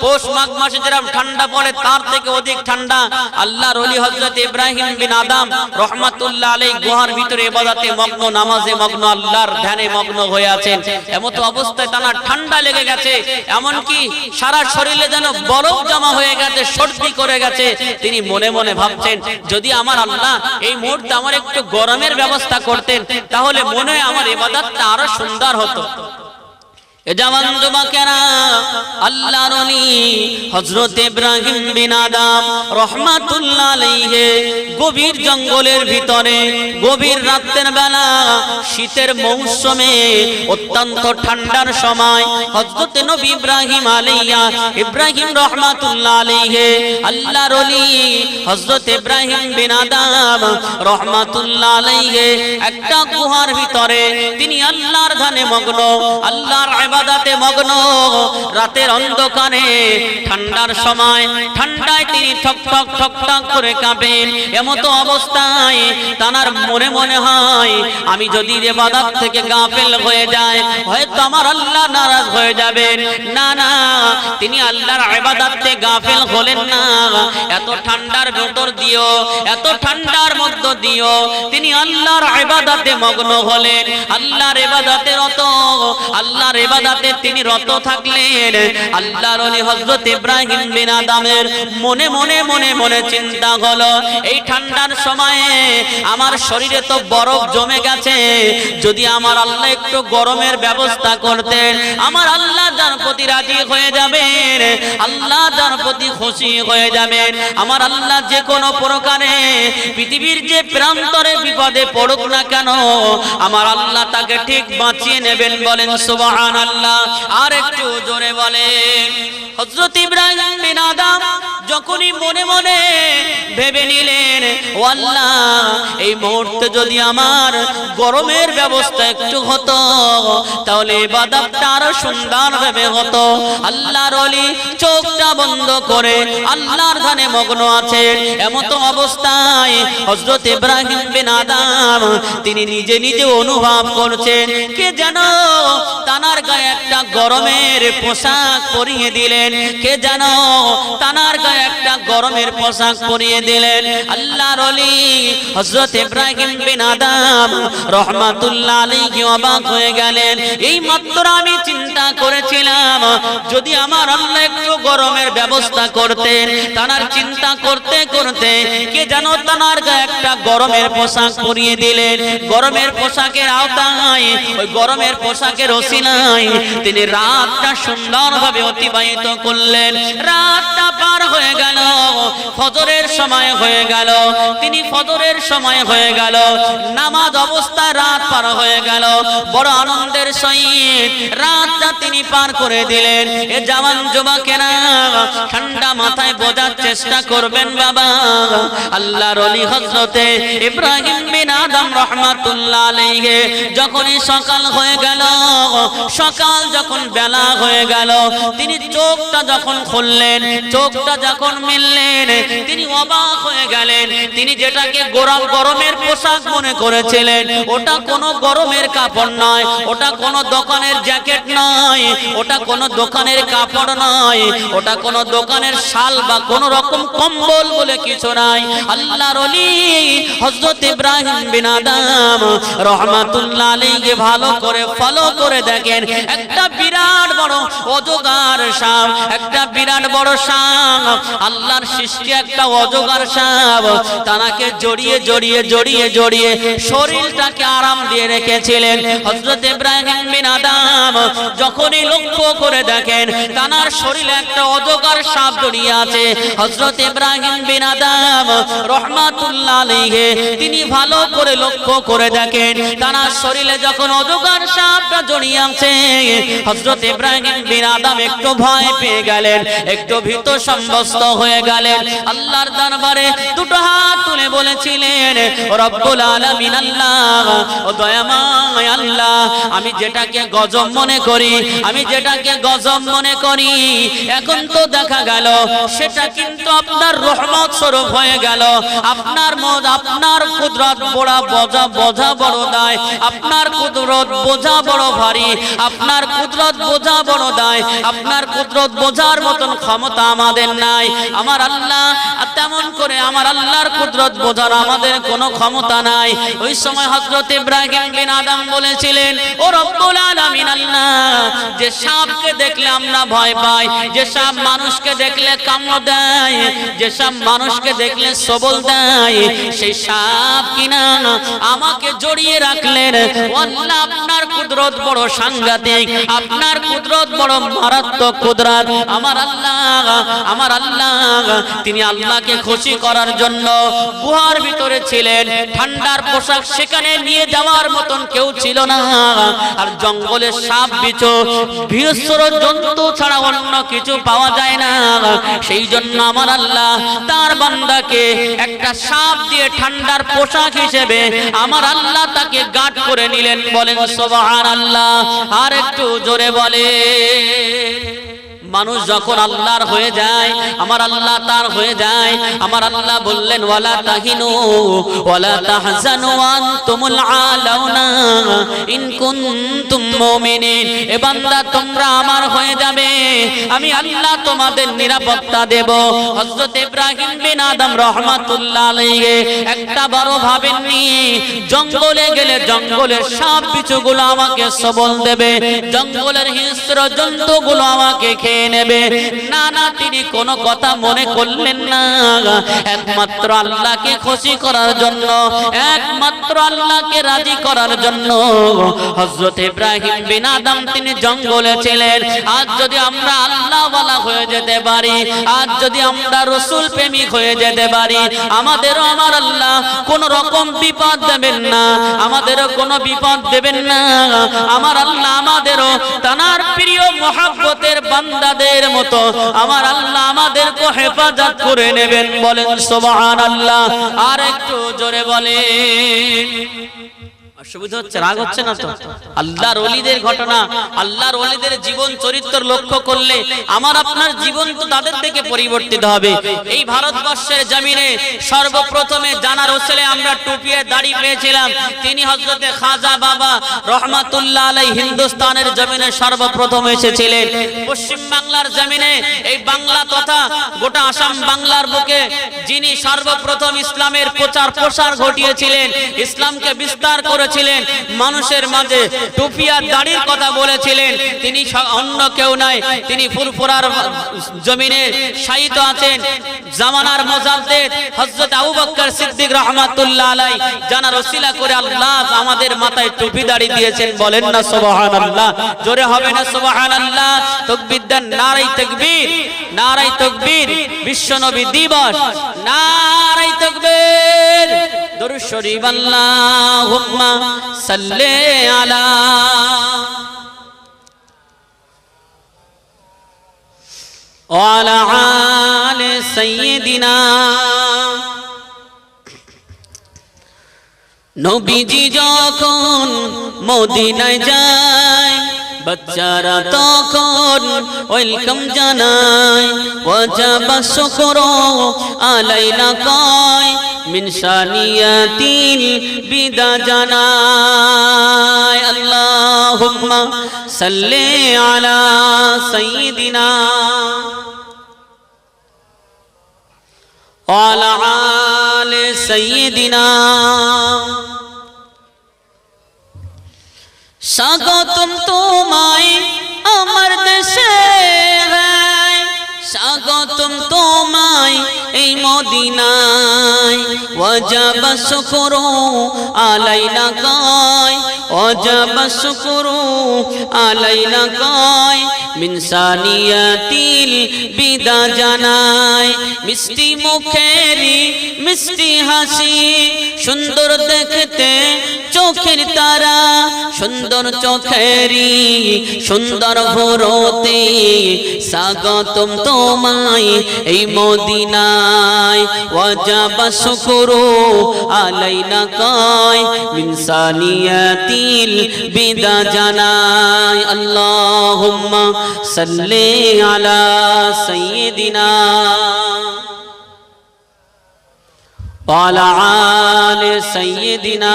পৌষ মাঘ মাসে যেরকম ঠান্ডা পড়ে তার থেকে অধিক ঠান্ডা। আল্লাহর ওলি হযরত ইব্রাহিম বিন আদম রাহমাতুল্লাহ আলাইহি গুহার ভিতরে ইবাদতে মগ্ন, নামাজে মগ্ন, আল্লাহর ধ্যানে মগ্ন হয়ে আছেন। এমত অবস্থায় তার ঠান্ডা লেগে গেছে, এমনকি সারা শরীরে যেন বরফ জমা হয়ে গেছে, সর্দি করে গেছে। তিনি মনে মনে ভাবছেন, যদি আমার আল্লাহ এই মুহূর্তে আমার একটু গরমের ব্যবস্থা করতেন তাহলে মনে হয় আমার ইবাদতটা আরো সুন্দর হতো। জওয়ান যুবকেরা, আল্লাহর ওলি হযরত ইব্রাহিম বিন আদম রাহমাতুল্লাহ আলাইহি গভীর জঙ্গলের ভিতরে, গভীর রাতের বেলা, শীতের মৌসুমে, অত্যন্ত ঠান্ডার সময় হযরত নবী ইব্রাহিম রাহমাতুল্লাহ আলাইহি, আল্লাহর ওলি হযরত ইব্রাহিম বিন আদম রাহমাতুল্লাহ আলাইহি একটা একটা গুহার ভিতরে তিনি আল্লাহর ধ্যানে মগ্ন, আল্লাহর ইবাদতে মগ্ন। রাতের অন্ধকারে ঠান্ডার সময় ঠান্ডায় তিনি ঠকঠক ঠকঠক করে কাঁপেন। এমতো অবস্থায় তার মনে মনে হয় আমি যদি ইবাদত থেকে গাফেল হয়ে যায় হয়তো আমার আল্লাহ নারাজ হয়ে যাবেন। না না, তিনি আল্লাহর ইবাদত থেকে গাফেল হলেন না। এত ঠান্ডার ভেতর দিও, এত ঠান্ডার মধ্য দিও তিনি আল্লাহর ইবাদতে মগ্ন হলেন, আল্লাহর ইবাদতে রত, আল্লাহর ইবাদতে তিনি রত থাকলেন। আল্লাহর ওলি হযরত ইব্রাহিম বিন আদমের মনে মনে মনে মনে চিন্তা হলো এই ঠান্ডার সময়ে আমার শরীরে তো বরফ জমে গেছে, যদি আমার আল্লাহ একটু গরমের ব্যবস্থা করতেন আমার আল্লাহ যার প্রতি রাজি হয়ে যাবেন, আল্লাহ যার প্রতি খুশি হয়ে যাবেন। আমার আল্লাহ যে কোনো প্রকারে পৃথিবীর যে প্রান্তরে বিপদে পড়ুক না কেন আমার আল্লাহ তাকে ঠিক বাঁচিয়ে নেবেন। বলেন সুবহানাল্লাহ। আর একটু জোরে বলেন। হযরত ইব্রাহিম বিন আদম যখনই মনে মনে ভেবে নিলেন ও আল্লাহ এই মুহূর্তে যদি আমার গরমের ব্যবস্থা একটু হতো তাহলে ইবাদতটা আরো সুন্দর ভাবে হতো। আল্লাহর ওলি চোখটা বন্ধ করে আল্লাহর ধ্যানে মগ্ন আছে। এমতো অবস্থায় হযরত ইব্রাহিম বিন আদম তিনি নিজে নিজে অনুভব করছেন কে যেন তানার গায়ে একটা গরমের পোশাক পরিয়ে দিলেন, কে যেন তানার গায়ে একটা গরমের পোশাক পরিয়ে দিলেন। আল্লাহর ওলি হযরত ইব্রাহিম বিন আদম রাহমাতুল্লাহ আলাইহি অবাক হয়ে গেলেন। এই মাত্র আমি চিন্তা করেছিলাম যদি আমার আল্লাহ একটু গরমের ব্যবস্থা করতেন, তানার চিন্তা করতে করতে কে যেন তানার গায়ে একটা গরমের পোশাক পরিয়ে দিলেন। গরমের পোশাকের আওতায় ওই গরমের পোশাকের ওসিলায় তিনি রাতটা সুন্দরভাবে অতিবাহিত করলেন। রাতটা পার হয়ে গেল, ফজরের সময় হয়ে গেল, তিনি ফজরের সময় হয়ে গেল, নামাজ অবস্থায় রাত পার হয়ে গেল। বড় আনন্দের সহিত রাতটা তিনি পার করে দিলেন। এ জওয়ান যুবকেরা ঠান্ডা মাথায় বোঝার চেষ্টা করবেন বাবা, আল্লাহর ওলি হযরতে ইব্রাহিম বিন আদম রাহমাতুল্লাহ আলাইহি যখনই সকাল হয়ে গেল, সকাল যখন বেলা হয়ে গেল তিনি চোখটা যখন খুললেন, চোখটা যখন মিললেন তিনি অবাক হয়ে গেলেন। তিনি যেটাকে গরমের পোশাক মনে করেছিলেন ওটা কোনো গরমের কাপড় নয়, ওটা কোনো দোকানের জ্যাকেট নয়, ওটা কোনো দোকানের কাপড় নয়, ওটা কোনো দোকানের শাল বা কোনো রকম কম্বল বলে কিছু নাই। আল্লাহর ওলি হযরত ইব্রাহিম বিন আদম রাহমাতুল্লাহ আলাইহি ভালো করে ফলো করে দেখেন একটা বিরাট বড় অজগর সাপ, একটা বিরাট বড় সাপ, আল্লাহর সৃষ্টি একটা অজগর সাপ তানাকে জড়িয়ে জড়িয়ে জড়িয়ে জড়িয়ে শরীরটাকে আরাম দিয়ে রেখেছিলেন। হযরত ইব্রাহিম বিন আদম যখনই লক্ষ্য করে দেখেন তানার শরীরে একটা অজগর সাপ জড়িয়ে আছে, হযরত ইব্রাহিম বিন আদম রাহমাতুল্লাহ আলাইহি তিনি ভালো করে লক্ষ্য করে দেখেন তানার শরীরে যখন অজগর সাপটা জড়িয়ে আছে হযরত ইব্রাহিম বিন আদম একটু ভয় পেয়ে গেলেন, একটু ভীত সন্ত্রস্ত হয়ে গেলেন। আল্লাহর দরবারে দুটো হাত তুলে বলেছিলেন রব্বুল আলামিন আল্লাহ ও দয়াময় আল্লাহ আমি যেটাকে গজব মনে করি, আমি যেটাকে গজব মনে করি এখন তো দেখা গেল সেটা কিন্তু আপনার রহমত স্বরূপ হয়ে গেল। আপনার আপনার কুদরত বড় বোঝা বড় দায়, আপনার কুদরত বোঝা বড় ভারী, আপনার কুদরত বোঝা বড় দায়, আপনার কুদরত বোঝার মতন ক্ষমতা আমাদের নাই। আমার আল্লাহ তেমন করে আমার আল্লাহর কুদরত বোঝার আমাদের কোনো ক্ষমতা নাই। ওই সময় হযরত ইব্রাহিম বিন আদম বলেছিলেন ও রব্বুল আলামিন আল্লাহ যে সাপকে দেখলে আমরা ভয় পাই, যে সাপ মানুষকে দেখলে কামড় দেয়, যে সাপ মানুষকে দেখলে সবল দেয়, সেই সাপ কিনা আমাকে জড়িয়ে রাখলেন। আল্লাহ আপনার কুদরত বড় সাংঘাতিক, আপনার কুদরত বড় মারাত্মক কুদরত। আমার আল্লাহ তিনি আল্লাহকে খুশি করার জন্য গুহার ভিতরে ছিলেন, ঠান্ডার পোশাক সেখানে নিয়ে যাওয়ার মতন কেউ ছিল না, আর জঙ্গলে সাপ বিচ্ছু হিংস্র জন্তু ছাড়া অন্য কিছু পাওয়া যায় না। সেই জন্য আমার আল্লাহ তার বান্দাকে একটা সাপ দিয়ে ঠান্ডার পোশাক হিসেবে আমার আল্লাহ তাকে গাঁট করে নিলেন। বলেন সুবহানাল্লাহ। আর একটু জোরে বলে। মানুষ যখন আল্লাহর হয়ে যায়, আমার আল্লাহ তার হয়ে যায়, আমার আল্লাহ বললেন ওয়ালা তাহিনু ওয়ালা তাহজানু আনতুমুল আলাউনা ইন কুনতুম মুমিনিন। এ বান্দা তোমরা আমার হয়ে যাবে, আমি আল্লাহ তোমাদের নিরাপত্তা দেব। হযরত ইব্রাহিম বিন আদম রাহমাতুল্লাহ আলাইহি একটা বড় ভাবেননি, জঙ্গলে গেলে জঙ্গলের সাপ বিচ্ছুগুলো আমাকে সবল দেবে, জঙ্গলের হিংস্র জন্তুগুলো আমাকে খেয়ে নেবে। না না, তিনি কোনো কথা মনে করলেন না। একমাত্র আল্লাহকে খুশি করার জন্য, একমাত্র আল্লাহকে রাজি করার জন্য হযরত ইব্রাহিম বিন আদম তিনি জঙ্গলে ছিলেন। আজ যদি আমরা আল্লাহওয়ালা হয়ে যেতে পারি, আজ যদি আমরা রাসূল প্রেমিক হয়ে যেতে পারি, আমাদেরও আমার আল্লাহ কোন রকম বিপদ দেবেন না, আমাদেরও কোনো বিপদ দেবেন না। আমার আল্লাহ আমাদেরও তার প্রিয় মহব্বতের বান্দা মতো আমার আল্লাহ আমাদেরকে হেফাজত করে নেবেন। বলেন সুবহানাল্লাহ। আর একটু জোরে বলেন। অসুবিধা হচ্ছে, রাগ হচ্ছে না তো? আল্লাহর ওলিদের ঘটনা, আল্লাহর ওলিদের জীবন চরিত্র লক্ষ্য করলে আমার আপনার জীবন তো তাদের থেকে পরিবর্তিত হবে। এই ভারতবর্ষের জমিনে সর্বপ্রথমে জানার ওসিলে আমরা টুপিয়ে দাড়ি পেয়েছিলাম, তিনি হযরতে খাজা বাবা রহমাতুল্লাহ আলাইহি হিন্দুস্তানের জমিনে সর্বপ্রথম এসেছিলেন। পশ্চিম বাংলার জমিনে এই বাংলা তথা গোটা আসাম বাংলার বুকে যিনি সর্বপ্রথম ইসলামের প্রচার প্রসার ঘটিয়েছিলেন, ইসলামকে বিস্তার করে মানুষের মাঝে টুপি আর দাড়ির কথা বলেছিলেন, তিনি অন্য কেউ নাই, তিনি ফুরফুরার জমিনে শায়িত আছেন। জামানার মুজাদ্দিদ হযরত আবু বকর সিদ্দিক রাহমাতুল্লাহ আলাইহি জানার ওসিলা করে আল্লাহ আমাদের মাথায় টুপি দাড়ি দিয়েছেন। বলেন না সুবহানাল্লাহ। জোরে হবে না সুবহানাল্লাহ? তাকবীর দেন, নারায়ে তাকবীর, নারায়ে তাকবীর। বিশ্ব নবী দিবস, নারায়ে তাকবীর। দরুদ শরীফ আল্লাহুম্মা সাল্লি আলা ওয়া আলা আলি সাইয়্যিদিনা। নবীজি যখন মদিনায় যায়, বাচ্চারা তখন ওয়েলকাম জানায়। ওয়াজাবা শুকরু আলাইনা কয়, মিন শানিয়াতিল বিদা জানায়। আল্লাহুম্মা সাল্লি আলা সাইয়্যিদিনা ওয়া আলা আলি সাইয়্যিদিনা। স্বাগতম তোমায় আমার দেশে, স্বাগতম তোমায় এই মদিনায়। ওয়াজাবা শুকরু আলাইনা কয়, ওয়াজাবা শুকরু আলাইনা কয়, মিন সানিয়াতিল বিদা জানায়। মিষ্টি মুখেরি মিষ্টি হাসি, সুন্দর দেখতে চোখের তারা, সুন্দর চোখেরি সুন্দর ভোরতে। স্বাগতম তোমায় এই মদিনায়। ওয়াজাবা শুকরু আলাইনা কয়, মিন সানিয়াতিল বিদা জানায়। আল্লাহুম্মা সাল্লি আলা সাইয়্যিদিনা ওয়া আলা আলি সাইয়্যিদিনা।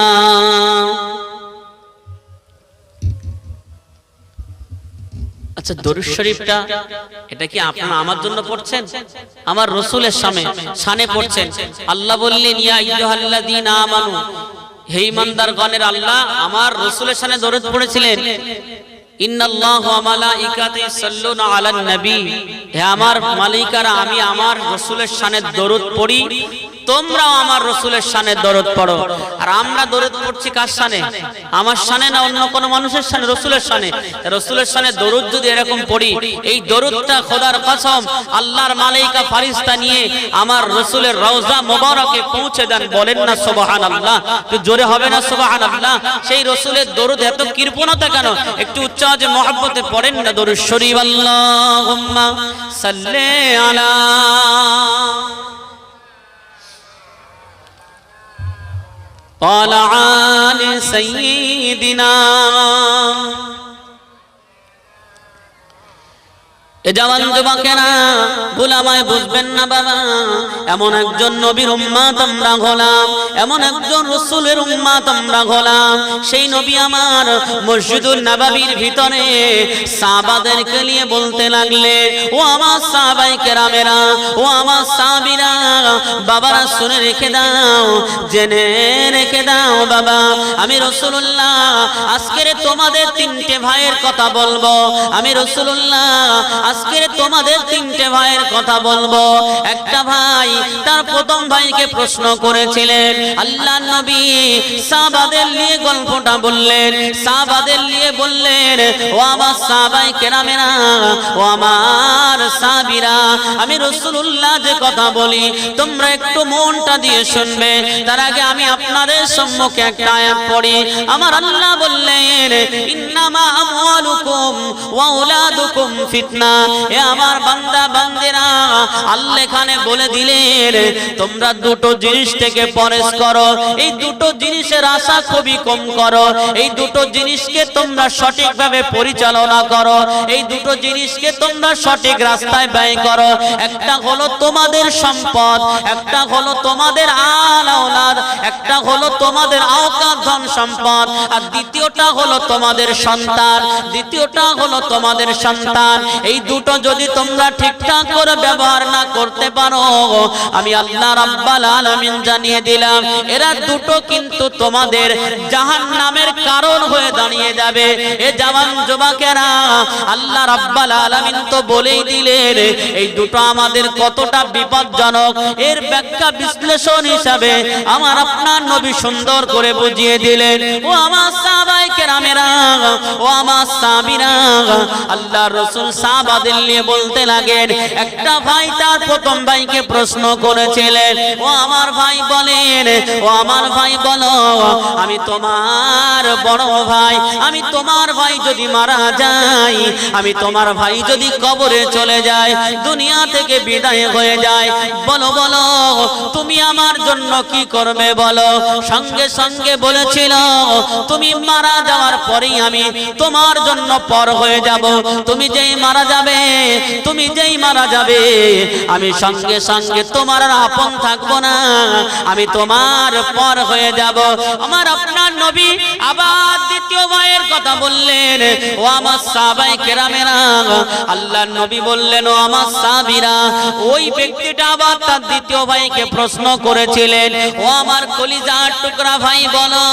আচ্ছা, দরুদ শরীফটা এটা কি আপনারা আমার জন্য পড়ছেন? আমার রাসূলের শানে পড়ছেন। আল্লাহ বললেন, ইয়া আইয়ুহাল্লাযীনা আমানু, হে ঈমানদারগণের আল্লাহ আমার রাসূলের শানে দরুদ পড়েছিলেন। ইন্নাল্লাহু ওয়া মালাইকাতু ইউসাল্লুনা আলান নবী, হে আমার মালাইকারা আমি আমার রাসূলের শানে দরুদ পড়ি, তোমরাও আমার রাসূলের শানে দরুদ পড়ো। আর আমরা দরুদ পড়ছি কার শানে? আমার শানে না অন্য কোনো মানুষের শানে? রাসূলের শানে। রাসূলের শানে দরুদ যদি এরকম পড়ি, এই দরুদটা খোদার কসম আল্লাহর মালায়েকা ফেরেশতা নিয়ে আমার রাসূলের রওজা মোবারকে পৌঁছে দেন। বলেন না সুবহানাল্লাহ? একটু জোরে হবে না সুবহানাল্লাহ? সেই রাসূলের দরুদ এত কৃপণতা কেন? একটু উচ্চ আওয়াজে মহব্বতে পড়েন না দরুদ শরীফ। আল্লাহুম্মা সাল্লি আলা ওয়ালা আলি সাইয়্যিদিনা। এ জওয়ান যুবকেরা, গোলামায় বুঝবেন না বাবা, এমন একজন নবীর উম্মত আমরা হলাম, এমন একজন রাসূলের উম্মত আমরা হলাম। সেই নবী আমার মসজিদুন নববীর ভিতরে সাহাবাদেরকে নিয়ে বলতে লাগলেন, ও আমার সাহাবায়ে কেরামেরা, ও আমার সাহাবীরা, বাবারা শুনে রেখে দাও, জেনে রেখে দাও বাবা, আমি রাসূলুল্লাহ আজকের তোমাদের তিনটে ভাইয়ের কথা বলবো। আমি রাসূলুল্লাহ আজকের তোমাদের তিনটে ভাইয়ের কথা বলবো। একটা ভাই তার প্রথম ভাইকে প্রশ্ন করেছিলেন, আল্লাহর নবী সাহাবাদের নিয়ে গল্পটা বললেন, সাহাবাদের নিয়ে বললেন, ও আমার সাহাবায়ে কেরামেরা, ও আমার সাহাবীরা, আমি রাসূলুল্লাহ যে কথা বলি তোমরা একটু মনটা দিয়ে শুনবে। তার আগে আমি আপনাদের সম্মুখে একটা আয়াত পড়ি। আমার আল্লাহ বললেন, ইন্নামা আমওয়ালুকুম ওয়া আওলাদুকুম ফিতনা। এ আমার বান্দা বান্দেরা, আল্লাহ এখানে বলে দিলেন তোমরা দুটো জিনিস থেকে পরহেজ করো, এই দুটো জিনিসের আশা খুবই কম করো, এই দুটো জিনিসকে তোমরা সঠিকভাবে পরিচালনা করো, এই দুটো জিনিসকে তোমরা সঠিক রাস্তায় ব্যয় করো। একটা হলো তোমাদের সম্পদ, একটা হলো তোমাদের আল আওলাদ, একটা হলো তোমাদের আওকাত ধন সম্পদ, আর দ্বিতীয়টা হলো তোমাদের সন্তান, দ্বিতীয়টা হলো তোমাদের সন্তান। এই দুটো যদি তোমরা ঠিকঠাক করে ব্যবহার না করতে পারো, আমি আল্লাহ রাব্বুল আলামিন জানিয়ে দিলাম এরা দুটো কিন্তু তোমাদের জাহান্নামের কারণ হয়ে দাঁড়িয়ে যাবে। এ জওয়ান যুবকেরা, আল্লাহ রাব্বুল আলামিন তো বলেই দিলেন এই দুটো আমাদের কতটা বিপজ্জনক। এর ব্যাখ্যা বিশ্লেষণ হিসাবে আমার আপনার নবী সুন্দর করে বুঝিয়ে দিলেন। ও আমার সাহাবায়ে কেরামেরা, ও আমার সাহাবীরা, আল্লাহর রাসূল সাহাবাদের নিয়ে বলতে লাগেন, একটা ভাই তার প্রথম ভাইকে প্রশ্ন করেছিলেন, ও আমার ভাই বলেন, ও আমার ভাই বলো, আমি তোমার বড় ভাই, আমি তোমার ভাই যদি মারা যায়, আমি তোমার ভাই যদি কবরে চলে যায়, দুনিয়া থেকে বিদায় হয়ে যায়, বলো বলো তুমি আমার জন্য কি করবে বলো। সঙ্গে সঙ্গে বলেছিল, তুমি মারা যাওয়ার পরেই আমি তোমার জন্য পর হয়ে যাব। তুমি যেই মারা যাবে, তুমি যেই মারা যাবে, আমি সঙ্গে সঙ্গে তোমার আপন থাকবো না, আমি তোমার পর হয়ে যাব। আমার আপনার নবী আবার দ্বিতীয় ভাইয়ের কথা বললেন, ও আমার সাহাবায়ে কেরামেরা, আল্লাহর নবী বললেন, ও আমার সাহাবীরা। ওই ব্যক্তিটা আবার তার দ্বিতীয় ভাইকে প্রশ্ন করেছিলেন, ও আমার কলিজার টুকরা ভাই বলো,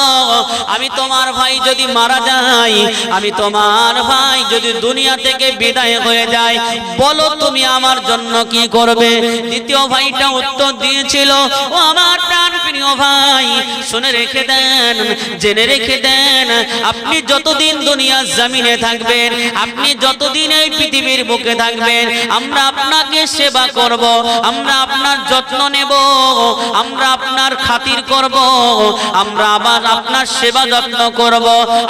আমি তোমার ভাই যদি মারা যায়, আমি তোমার ভাই যদি দুনিয়া থেকে বিদায় হয়ে যায়, বলো তুমি আমার জন্য কি করবে। দ্বিতীয় ভাইটা উত্তর দিয়েছিল, ও আমার প্রাণপ্রিয় ভাই, শুনে রেখে দেন, জেনে রেখে দেন, আপনি যতদিন দুনিয়ার জমিনে থাকবেন, আপনি যতদিন এই পৃথিবীর বুকে থাকবেন, আমরা আপনাকে সেবা করব, আমরা আপনার যত্ন নেব, আমরা আপনার খাতির করব, আমরা আবার আপনার সেবা যত্ন করব।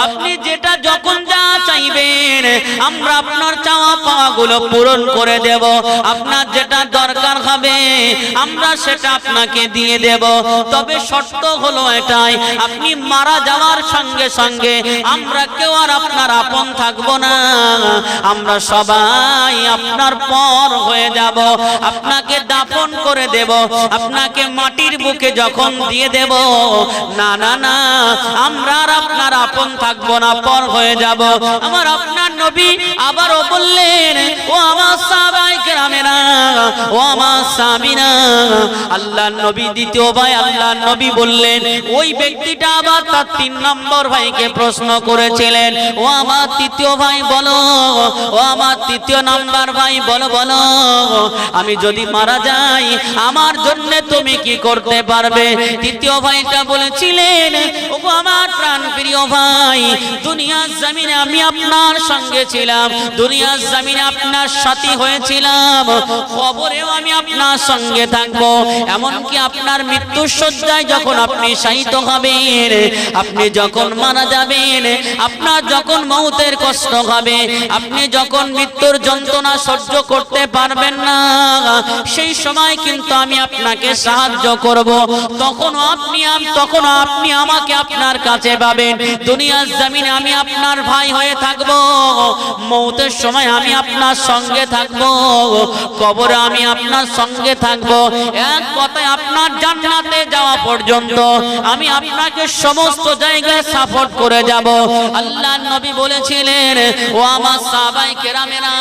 আপনি যেটা যখন যা চাইবেন, আমরা আপনার চাওয়া পাওয়া গুলো পূরণ করে দেব। আপনার যেটা দরকার হবে আমরা সেটা আপনাকে দিয়ে দেব। তবে শর্ত হলো এটাই, আপনি মারা যাওয়ার সঙ্গে সঙ্গে আমরা কেউ আর আপনার আপন থাকবো না, আমরা সবাই আপনার পর হয়ে যাব। আপনাকে দাফন করে দেব, আপনাকে মাটির বুকে যখন দিয়ে দেব, না না না, আমরা আর আপনার আপন থাকবো না, পর হয়ে যাব। আমার আপনার নবী আবারও বললেন, ও আমার সাহাবায়ে কেরামেরা, ও আমার সাহাবীরা, আল্লাহর নবী দ্বিতীয় ভাই আল্লাহর নবী বললেন, ওই ব্যক্তিটা আবার তার 3 নম্বর ভাইকে প্রশ্ন করেছিলেন, ও আমার তৃতীয় ভাই বলো, ও আমার তৃতীয় নাম্বার ভাই বলো বলো, আমি যদি মারা যাই আমার জন্য তুমি কি করতে পারবে। তৃতীয় ভাইটা বলেছিলেন, ওগো আমার প্রাণ প্রিয় ভাই, দুনিয়ার জমিনে আমি আপনার সঙ্গে ছিলাম, দুনিয়ার জমিনে আপনার সাথী হয়েছিলাম, কবরেও আমি আপনার সঙ্গে থাকবো। এমনকি আপনার মৃত্যুর শয্যায় যখন আপনি শায়িত হবেন, আপনি যখন মারা যাবেন, আপনার যখন মৌতের কষ্ট হবে, আপনি যখন মৃত্যুর যন্ত্রণা সহ্য করতে পারবেন না, সেই সময় কিন্তু আমি আপনাকে সাহায্য করব। তখন আপনি আমাকে আপনার কাছে পাবেন। দুনিয়ার জমিনে আমি আপনার ভাই হয়ে থাকব, মৌতের সময় আমি আপনার সঙ্গে থাকব, কবরে আমি আপনার সঙ্গে থাকব। এক কথায় আপনার জান্নাতে যাওয়া পর্যন্ত আমি আপনাকে সমস্ত জায়গায় সাপোর্ট করে যাব। আল্লাহর নবী বলেছিলেন, ও আমার সাহাবায়ে কেরামেরা,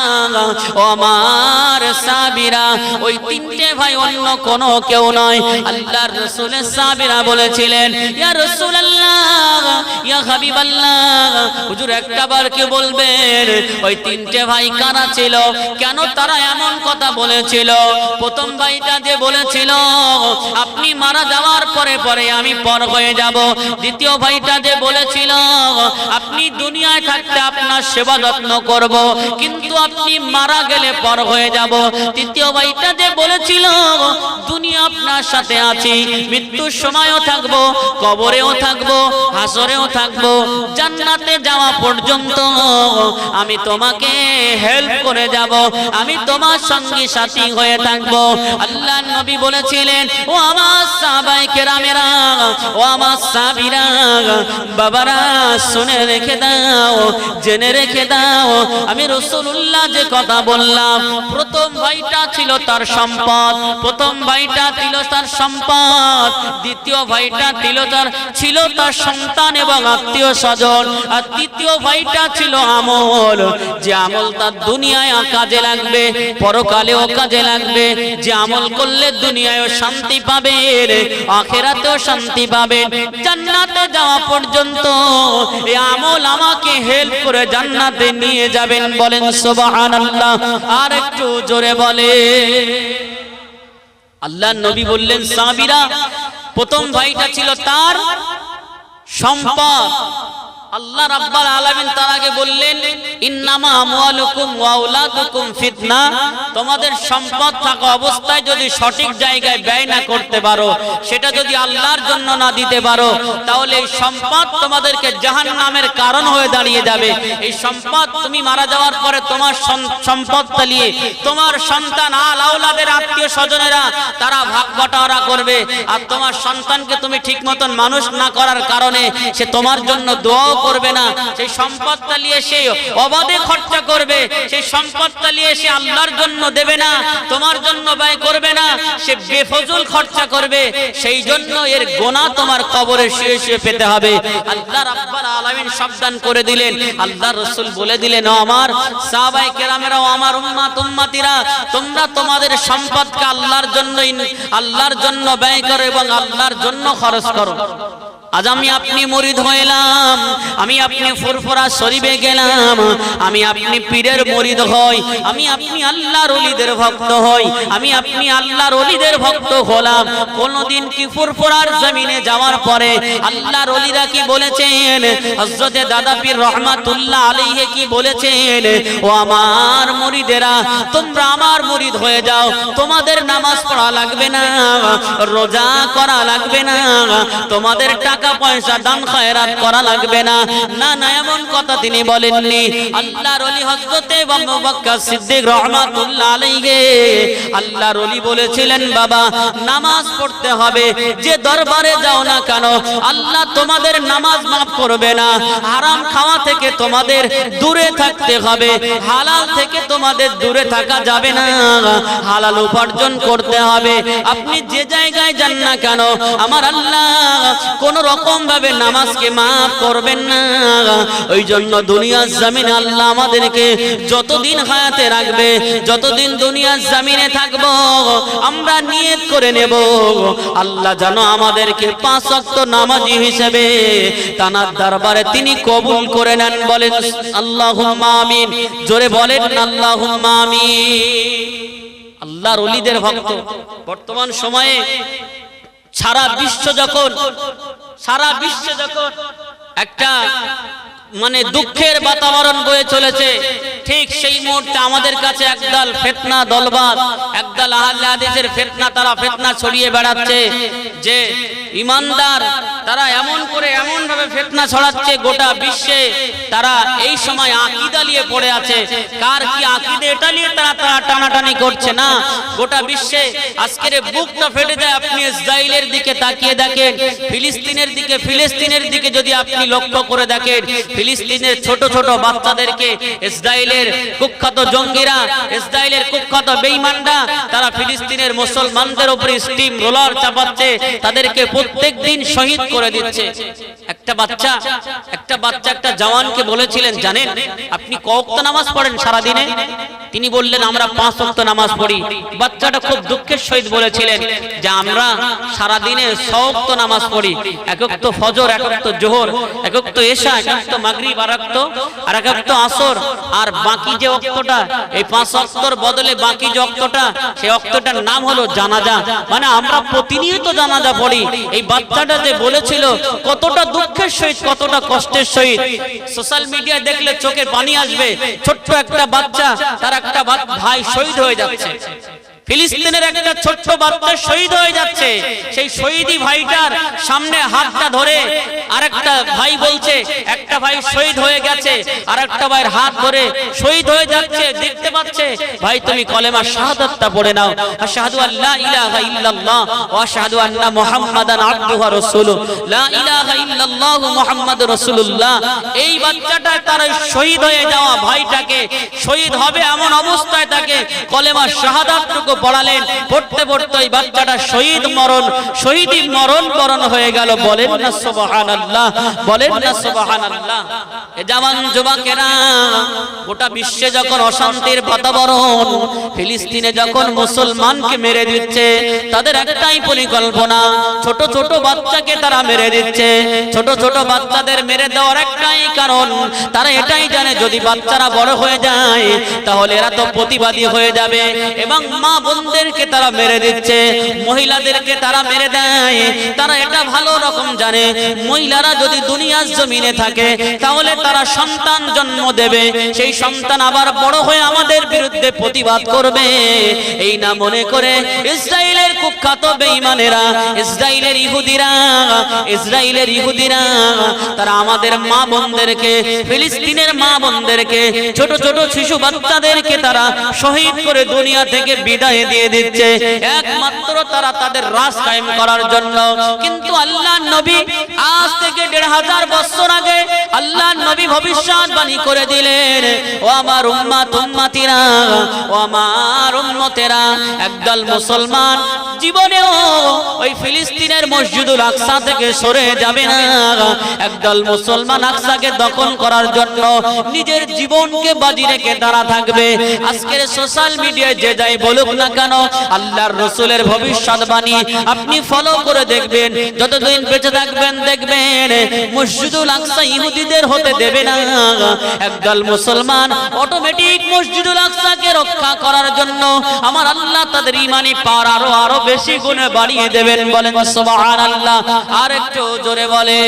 ও আমার সাহাবীরা, ওই তিনটে ভাই অন্য কোনো কেউ নয়। আল্লাহর রাসূলের সাহাবীরা বলেছিলেন, ইয়া রাসূলুল্লাহ, ইয়া হাবিবাল্লাহ, হুজুর একটাবার কি বলবেন ওই তিনটে ভাই কারা ছিল, কেন তারা এমন কথা বলেছিল? প্রথম ভাইটা যে বলেছিল আপনি মারা যাওয়ার পরে পরে আমি পর হয়ে যাব। দ্বিতীয় ভাইটা যে বলেছিল আপনি দুনিয়ায় থাকতে আপনার সেবা যত্ন করব, কিন্তু আপনি মারা গেলে পর হয়ে যাব। তৃতীয় ভাইটা যে বলেছিল দুনিয়া আপনার সাথে আছি, মৃত্যুর সময়ও থাকবো, কবরেও থাকবো, হাসরেও থাকবো, জান্নাতে যাওয়া পর্যন্ত আমি তোমাকে হেল্প করে যাব, আমি তোমার সঙ্গী সাথী হয়ে থাকবো। আল্লাহর নবী বলেছিলেন, ও আমার সাহাবায়ে কেরামেরা, ও আমার সাহাবীরা, বাবারা শুনে রেখে দাও, জেনে রেখে দাও, আমি রাসূলুল্লাহ যে কথা বললাম, প্রথম ভাইটা ছিল তার সম্পদ, প্রথম ভাইটা ছিল তার সম্পদ, দ্বিতীয় ভাইটা ছিল তার সন্তান এবং আত্মীয় স্বজন, আর তৃতীয় ভাইটা ছিল আমল, যে আমল তার দুনিয়ায় কাজে লাগবে, পরকালেও কাজে লাগবে, যে আমল করলে দুনিয়ায়ও শান্তি পাবে, আখিরাতেও শান্তি পাবে, জান্নাতে যাওয়া পর্যন্ত এই আমল আমাকে হেল্প করে জান্নাতে নিয়ে যাবেন। বলেন সুবহানাল্লাহ। আর একটু জোরে বলে। আল্লাহর নবী বললেন, সাহাবীরা, প্রথম ভাইটা ছিল তার সম্পদ। আল্লাহ রাব্বুল আলামিন তার আগে বললেন, ইন্নামা আমওয়ালুকুম ওয়া আওলাদুকুম ফিতনা, তোমাদের সম্পদ থাকা অবস্থায় যদি সঠিক জায়গায় ব্যয় না করতে পারো, সেটা যদি আল্লাহর জন্য না দিতে পারো, তাহলে এই সম্পদ তোমাদেরকে জাহান্নামের কারণ হয়ে দাঁড়িয়ে যাবে। এই সম্পদ তুমি মারা যাওয়ার পরে তোমার সম্পদ তালিয়ে তোমার সন্তান আল আওলাদের আত্মীয় স্বজনেরা তারা ভাগ বটারা করবে, আর তোমার সন্তানকে তুমি ঠিক মতন মানুষ না করার কারণে সে তোমার জন্য দোয়া করবে না, সেই সম্পদটা নিয়ে সে অবাধে খরচা করবে, সেই সম্পদটা নিয়ে সে আল্লাহর জন্য দেবে না, তোমার জন্য ব্যয় করবে না, সে বেফজল খরচা করবে, সেই জন্য এর গোনা তোমার কবরে শুয়ে শুয়ে পেতে হবে। আল্লাহ রাব্বুল আলামিন সাবধান করে দিলেন। আল্লাহর রাসূল বলে দিলেন, ও আমার সাহাবায়ে কেরামেরা, ও আমার উম্মতিরা, তোমরা তোমাদের সম্পদকে আল্লাহর জন্য ব্যয় করো এবং আল্লাহর জন্য খরচ করো। আজ আমি আপনি মুরিদ হইলাম, আমি আপনি ফুরফুরা শরীফে গেলাম, আমি আপনি পীরের মুরিদ হই, আমি আপনি আল্লাহর ওলিদের ভক্ত হই, আমি আপনি আল্লাহর ওলিদের ভক্ত হলাম, কোনদিন কি ফুরফুরার জমিনে যাওয়ার পরে আল্লাহর ওলিরা কি বলেছেন? হযরতে দাদা পীর রহমাতুল্লাহ আলাইহি কি বলেছেন? ও আমার মুরিদেরা, তোমরা আমার মুরিদ হয়ে যাও, তোমাদের নামাজ পড়া লাগবে না, রোজা করা লাগবে না, তোমাদের টাকা পয়সা দান খয়রাত করা লাগবে না। না না, এমন কথা তিনি বলেননি। আল্লাহর ওলি হযরতে আবু বকর সিদ্দিক রাহমাতুল্লাহ আলাইহি, আল্লাহর ওলি বলেছিলেন, বাবা নামাজ পড়তে হবে, যে দরবারে যাও না কেন আল্লাহ তোমাদের নামাজ মাফ করবে না। হারাম খাওয়া থেকে তোমাদের দূরে থাকতে হবে, হালাল থেকে তোমাদের দূরে থাকা যাবে না, হালাল উপার্জন করতে হবে। আপনি যে জায়গায় যান না কেন আমার আল্লাহ কোন রকম ভাবে নামাজকে মাফ করবেন না। ওই জন্য দুনিয়ার জমিনে আল্লাহ আমাদেরকে যতদিন হায়াতে রাখবে, যতদিন দুনিয়ার জমিনে থাকবো, আমরা নিয়ত করে নেব আল্লাহ যেন আমাদেরকে 5 ওয়াক্ত নামাজি হিসেবে তার দরবারে তিনি কবুল করে নেন। বলেন আল্লাহুম্মা আমিন। জোরে বলেন আল্লাহুম্মা আমিন। আল্লাহর ওলিদের ভক্ত বর্তমান সময়ে সারা বিশ্বে যখন একটা মানে দুঃখের বাতাবরণ বয়ে চলেছে, ঠিক সেই মুহূর্তে আমাদের কাছে একদল ফিতনা দলবাজ, একদল আহলে হাদিসের ফিতনা, তারা ফিতনা ছড়িয়ে বেড়াচ্ছে যে ইমানদার তারা এমন ভাবে ফিতনা ছড়াচ্ছে গোটা বিশ্বে। তারা এই সময় আকীদা নিয়ে পড়ে আছে, কার কি আকীদা এটা নিয়ে তারা টানাটানি করছে না। গোটা বিশ্বে আজকের বুকটা ফেটে যায়। আপনি ইসরায়েলের দিকে তাকিয়ে দেখেন, ফিলিস্তিনের দিকে যদি আপনি লক্ষ্য করে দেখেন, ফিলিস্তিনের ছোট ছোট বাচ্চাদেরকে ইসরায়েলের কুখ্যাত জঙ্গিরা, ইসরায়েলের কুখ্যাত বেঈমানরা তারা ফিলিস্তিনের মুসলমানদের উপরে স্টিম রোলার চাপাচ্ছে, তাদেরকে প্রত্যেকদিন শহীদ করে দিচ্ছে। একটা বাচ্চা একটা জওয়ানকে বলেছিলেন, জানেন আপনি ক ওয়াক্ত নামাজ পড়েন সারা দিনে? তিনি বললেন, আমরা 5 ওয়াক্ত নামাজ পড়ি। বাচ্চাটা খুব দুঃখের সহিত বলেছিলেন যে আমরা সারা দিনে 100 ওয়াক্ত নামাজ পড়ি, এক ওয়াক্ত ফজর, এক ওয়াক্ত যোহর, এক ওয়াক্ত এশা, এক ওয়াক্ত মাগরিব, আর এক ওয়াক্ত আসর, আর বাকি যে ওয়াক্তটা, এই 5 ওয়াক্তর বদলে বাকি যে ওয়াক্তটা, সেই ওয়াক্তটার নাম হলো জানাজা। মানে আমরা প্রতিনিয়ত জানাজা পড়ি। এই বাচ্চাটা যে বলেছিল কতটা দুঃখের সহিত, কতটা কষ্টের সহিত। সোশ্যাল মিডিয়ায় দেখলে চোখে পানি আসবে। ছোট্ট একটা বাচ্চা, তার একটা ভাই শহীদ হয়ে যাচ্ছে, ফিলিস্তিনের একটা ছোট্ট বাচ্চা শহীদ হয়ে যাচ্ছে। সেই শহীদি ভাইটার সামনে হাতটা ধরে আরেকটা ভাই বলছে, একটা ভাই শহীদ হয়ে গেছে, আরেকটা ভাইয়ের হাত ধরে শহীদ হয়ে যাচ্ছে, দেখতে পাচ্ছে, ভাই তুমি কলেমা শাহাদাতটা পড়ে নাও, আশহাদু আল্লা ইলাহা ইল্লাল্লাহ ওয়া আশহাদু আন্না মুহাম্মাদান আবদুহু ওয়া রাসূলুহু, লা ইলাহা ইল্লাল্লাহু মুহাম্মাদুর রাসূলুল্লাহ। এই বাচ্চাটা তার শহীদ হয়ে যাওয়া ভাইটাকে, শহীদ হবে এমন অবস্থায় তাকে কলেমা শাহাদাতটুকু পড়ালেন। পড়তে পড়তে ওই বাচ্চাটা শহীদি মরণ বরণ হয়ে গেল। বলেন না সুবহানাল্লাহ, বলেন না সুবহানাল্লাহ। এ জওয়ান যুবকেরা, গোটা বিশ্বে যখন অশান্তির বাতাবরণ, ফিলিস্তিনে যখন মুসলমানকে মেরে দিচ্ছে, তাদের একটাই পরিকল্পনা, ছোট ছোট বাচ্চাকে তারা মেরে দিচ্ছে। ছোট ছোট বাচ্চাদের মেরে দেওয়ার একটাই কারণ, তারা এটাই জানে যদি বাচ্চারা বড় হয়ে যায় তাহলে এরা তো প্রতিবাদী হয়ে যাবে, এবং মা বোনদেরকে তারা মেরে দিচ্ছে, মহিলাদেরকে তারা মেরে দেয়। তারা এটা ভালো রকম জানে, মহিলারা যদি দুনিয়ার জমিনে থাকে তাহলে তারা সন্তান জন্ম দেবে, সেই সন্তান আবার বড় হয়ে আমাদের বিরুদ্ধে প্রতিবাদ করবে। এই না মনে করে ইসরায়েলের কুখ্যাত বেঈমানেরা, ইসরায়েলের ইহুদিরা তারা আমাদের মা বোনদেরকে, ফিলিস্তিনের মা বোনদেরকে, ছোট ছোট শিশু বাচ্চাদেরকে তারা শহীদ করে দুনিয়া থেকে বিদায় দিয়ে দিচ্ছে, একমাত্র তারা তাদের রাজ কায়েম করার জন্য। কিন্তু আল্লাহর নবী আজ থেকে 1500 বছর আগে আল্লাহর নবী ভবিষ্যৎবাণী করে দিলেন, ও আমার উম্মতিরা, ও আমার উম্মতেরা, একদল মুসলমান জীবনেও ওই ফিলিস্তিনের মসজিদুল আকসা থেকে সরে যাবে না। একদল মুসলমান আকসাকে দখল করার জন্য নিজের জীবনকে বাজি রেখে তারা থাকবে। আজকের সোশ্যাল মিডিয়ায় যে যাই বলুক না কেন, আল্লাহর রাসূলের ভবিষ্যৎবাণী আপনি ফলো করে দেখবেন, যতদিন বেঁচে থাকবেন দেখবেন মসজিদুল আকসা ইহুদিদের হতে দেবে না। একদল মুসলমান অটোমেটিক মসজিদুল আকসাকে রক্ষা করার জন্য আমার আল্লাহ তাদের ঈমানি পাওয়ার আরো বেশি গুণে বাড়িয়ে দেবেন। বলেন সুবহানাল্লাহ। আর একটু জোরে বলে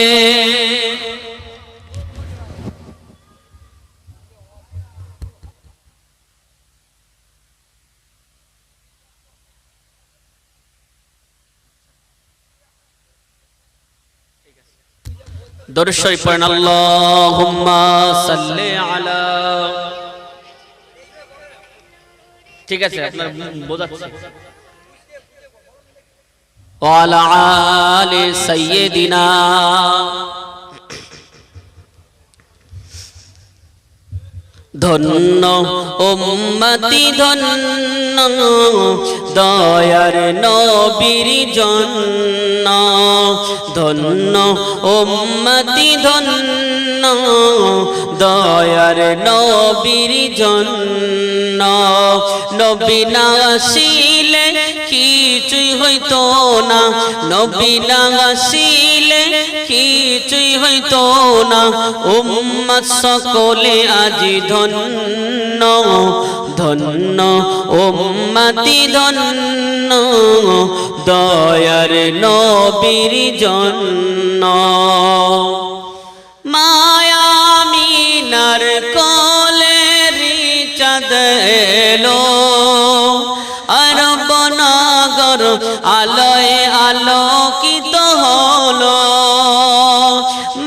দরুদ শরীফ পড়েন, আল্লাহুম্মা সাল্লি আলা। ঠিক আছে, আপনার বোঝাচ্ছি। ওয়া আলা আলি সাইয়্যিদিনা। ধন্য উম্মতি ধন্য, দয়ার নবীর জন্য। ধন্য উম্মতি ধন্য, দয়ার নবীর জন্য। নবী না আসিলে কিছুই হইতো না, নবী না আসিলে কিছুই হইতো না। উম্মত সকলে আজি ধন্য, ধন্য উম্মতি ধন্য দয়ার নবীর জন্য মায়ামিনার কোলের চাঁদ এলো আরব নগর আলোয় আলোকিত হলো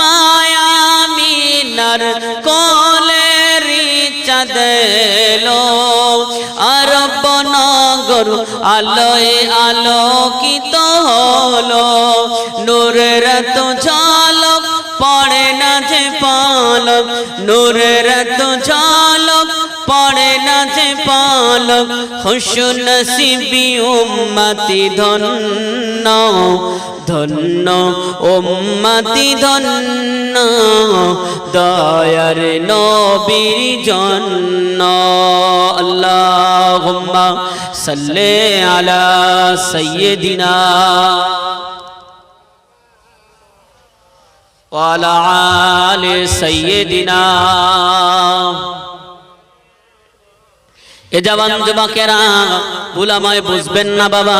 মায়ামিনার কোলের চাঁদ এলো আরব নগর আলোয় আলোকিত হলো নূরের তো ঝলক পড়ে না যে পলক নূরের তো ঝলক পড়ে না যে পলক খুশনসিবি উম্মতি ধন্য ধন্য উম্মতি ধন্য দয়ার নবীর জন্য আল্লাহুম্মা সাল্লি আলা সাইয়্যিদিনা ওয়া আলা আলি সাইয়্যিদিনা এ জওয়ান যুবকেরা উলামায়ে বুঝবেন না বাবা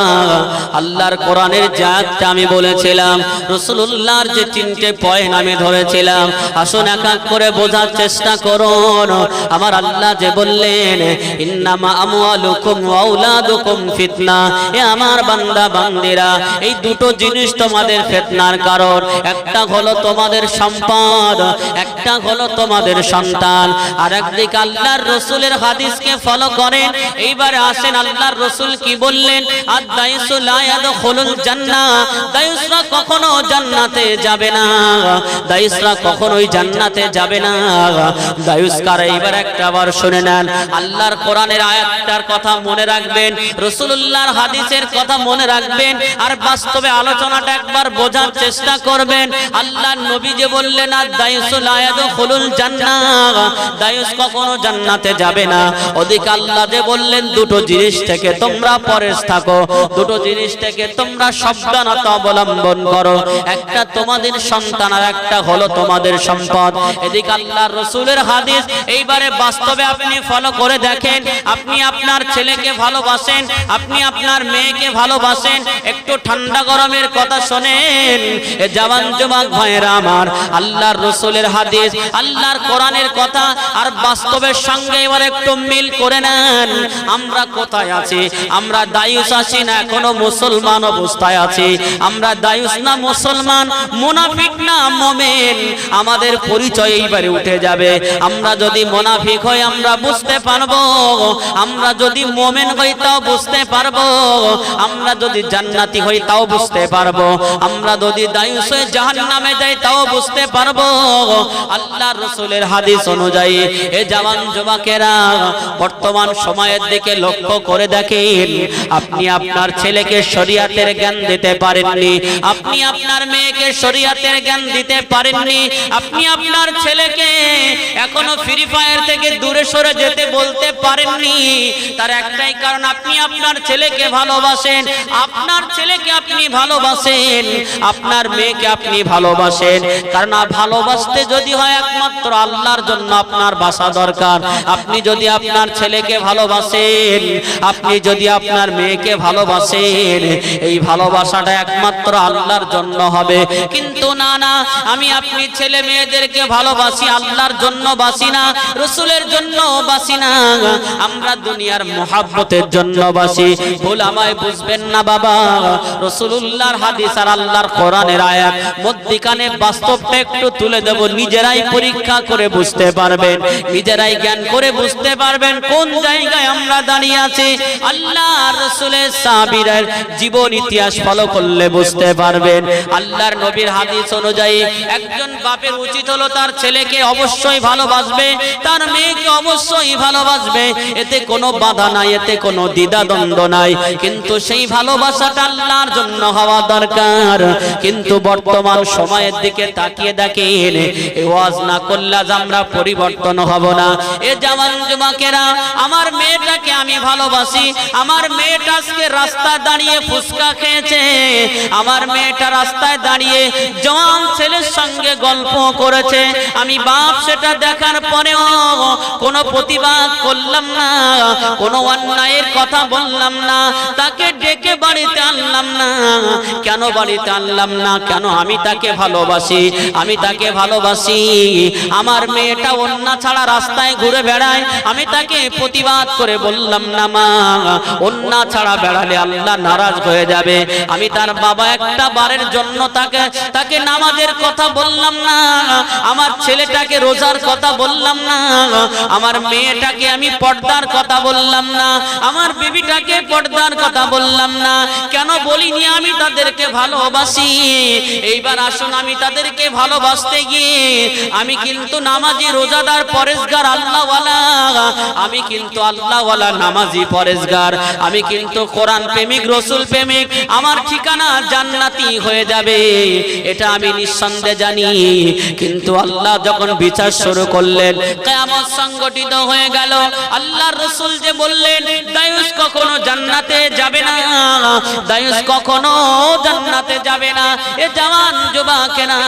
আল্লাহর কোরআনের জাতটা আমি বলেছিলাম রাসূলুল্লাহর যে তিনটে পয়েন্ট আমি ধরেছিলাম আসুন এক এক করে বোঝার চেষ্টা করুন আমার আল্লাহ যে বললেন ইন্নামা আমওয়ালুকুম ওয়া আওলাদুকুম ফিতনা এ আমার বান্দা বান্দিরা এই দুটো জিনিস তোমাদের ফিতনার কারণ একটা হলো তোমাদের সম্পদ একটা হলো তোমাদের সন্তান আর একদিকে আল্লাহর রাসূলের হাদিসকে ফলো করেন এইবারে আসেন আল্লাহর রাসূল কি বললেন আদ-দায়ুসু লা ইয়াদখুলুল জান্নাহ দায়ুসরা কখনো জান্নাতে যাবে না দায়ুসরা কখনোই জান্নাতে যাবে না দায়ুস কারা এবার একটাবার শুনে নেন আল্লাহর কোরআনের আয়াতটার কথা মনে রাখবেন রাসূলুল্লাহর হাদিসের কথা মনে রাখবেন আর বাস্তবে আলোচনাটা একবার বোঝার চেষ্টা করবেন আল্লাহর নবী যে বললেন আদ-দায়ুসু লা ইয়াদখুলুল জান্নাহ দায়ুস কখনো জান্নাতে যাবে না ওদিকে আল্লাহ যে বললেন দুটো জিনিস থেকে তোমরা পরেশ থাকো দুটো জিনিস থেকে তোমরা সাবধানতা অবলম্বন করো একটা তোমাদের সন্তান আর একটা হলো তোমাদের সম্পদ এদিকে আল্লাহর রাসূলের হাদিস এইবারে বাস্তবে আপনি ফলো করে দেখেন আপনি আপনার ছেলেকে ভালোবাসেন আপনি আপনার মেয়েকে ভালোবাসেন একটু ঠান্ডা গরমের কথা শোনেন এ জওয়ান যুবক ভাইরা আমার আল্লাহর রাসূলের হাদিস আল্লাহর কোরআনের কথা আর বাস্তবের সঙ্গে এবার একটু মিল করে নেন আমরা কোথায় আছি আমরা দায়ুস আছি না এখনো মুসলমান অবস্থায় আছি আমরা দায়ুস না মুসলমান মুনাফিক না মুমিন আমাদের পরিচয় এইবারে উঠে যাবে আমরা যদি মুনাফিক হই আমরা বুঝতে পারবো আমরা যদি মুমিন হই তাও বুঝতে পারবো আমরা যদি জান্নাতি হই তাও বুঝতে পারবো আমরা যদি দায়ুস হয়ে জাহান্নামে যাই তাও বুঝতে পারবো আল্লাহর রাসূলের হাদিস অনুযায়ী এ জওয়ান যুবকেরা বর্তমান সময়ের দিকে লক্ষ্য করে দেখেন আপনি আপনার ছেলেকে শরীয়তের জ্ঞান দিতে পারেননি আপনি আপনার মেয়েকে শরীয়তের জ্ঞান দিতে পারেননি আপনি আপনার ছেলেকে এখনো ফ্রি ফায়ার থেকে দূরে সরে যেতে বলতে পারেননি তার একটাই কারণ আপনি আপনার ছেলেকে ভালোবাসেন আপনার ছেলেকে আপনি ভালোবাসেন আপনার মেয়েকে আপনি ভালোবাসেন কারণ ভালোবাসতে যদি হয় একমাত্র আল্লাহর জন্য আপনার বাসা দরকার আপনি যদি আপনার ছেলেকে ভালোবাসেন আপনি যদি আপনার মেয়েকে ভালোবাসেন এই ভালোবাসাটা একমাত্র আল্লাহর জন্য হবে কিন্তু না না আমি আপনি ছেলে মেয়েদেরকে ভালোবাসি আল্লাহর জন্য বাসি না রাসূলের জন্য বাসি না আমরা দুনিয়ার মহব্বতের জন্য বাসি ভুল আমায় বুঝবেন না বাবা রাসূলুল্লাহর হাদিস আর আল্লাহর কোরআনের আয়াত মধ্যিখানে বাস্তবটা একটু তুলে দেব নিজেরাই পরীক্ষা করে বুঝতে পারবেন নিজেরাই জ্ঞান করে বুঝতে পারবেন কোন জায়গায় আমরা দাঁড়িয়ে আছি আল্লাহর রাসূলের সাহাবীদের জীবন ইতিহাস ফলো করলে বুঝতে পারবেন আল্লাহর নবীর হাদিস অনুযায়ী একজন বাপের উচিত হলো তার ছেলেকে অবশ্যই ভালোবাসবে তার মেয়েকে অবশ্যই ভালোবাসবে এতে কোনো বাধা নাই এতে কোনো দ্বিধাদ্বন্দ্ব নাই কিন্তু সেই ভালোবাসাটা আল্লাহর জন্য হওয়া দরকার কিন্তু বর্তমান সময়ের দিকে তাকিয়ে দেখেন এই ওয়াজ না করলে আজ আমরা পরিবর্তন হব না এ জওয়ান যুবকেরা আমার মেয়েটাকে আমি ভালোবাসি আমার মেয়েটা আজকে রাস্তায় দাঁড়িয়ে ফুসকা খেয়েছে আমার মেয়েটা রাস্তায় দাঁড়িয়ে জওয়ান ছেলের সঙ্গে গল্প করেছে, আমি বাপ সেটা দেখার পরেও কোনো প্রতিবাদ করলাম না, কোনো অন্যায়ের কথা বললাম না, তাকে ডেকে বাড়িতে আনলাম না। কেন বাড়িতে আনলাম না? কেন? আমি তাকে ভালোবাসি, আমি তাকে ভালোবাসি। আমার মেয়েটা অন্য ছাড়া রাস্তায় ঘুরে বেড়ায়, আমি তাকে প্রতিবাদ করে বললাম না মা, অন্য ছাড়া বেড়ালে আল্লাহ নারাজ হয়ে যাবে। আমি তার বাবা একটা বারের জন্য তাকে নামাজের কথা বললাম না, আমার ছেলেটাকে রোজার কথা বললাম না, আমার মেয়েটাকে আমি পর্দার কথা বললাম না, আমার বিবিটাকে পর্দার কথা বললাম না। কেন বলিনি? আমি তাদেরকে ভালোবাসি। এইবার আসুন, আমি তাদেরকে ভালোবাসতে গিয়ে আমি কিন্তু নামাজি, রোজাদার, পরেশগার, আল্লাহওয়ালা, আমি কিন্তু আল্লাহওয়ালা, নামাজি, পরেশগার, আমি কিন্তু কোরআন প্রেমিক, রসুল প্রেমিক, আমার ঠিকানা জান্নাতি হয়ে যাবে, এটা আমি নিঃসন্দেহে জানি। কিন্তু আল্লাহ যখন বিচার শুরু করলেন, কিয়ামত সংগঠিত হয়ে গেল, আল্লাহর রাসূল যে বললেন দায়ুস কখনো জান্নাতে যাবে না, দায়ুস কখনো জান্নাতে যাবে না। এ জওয়ান যুবকেরা,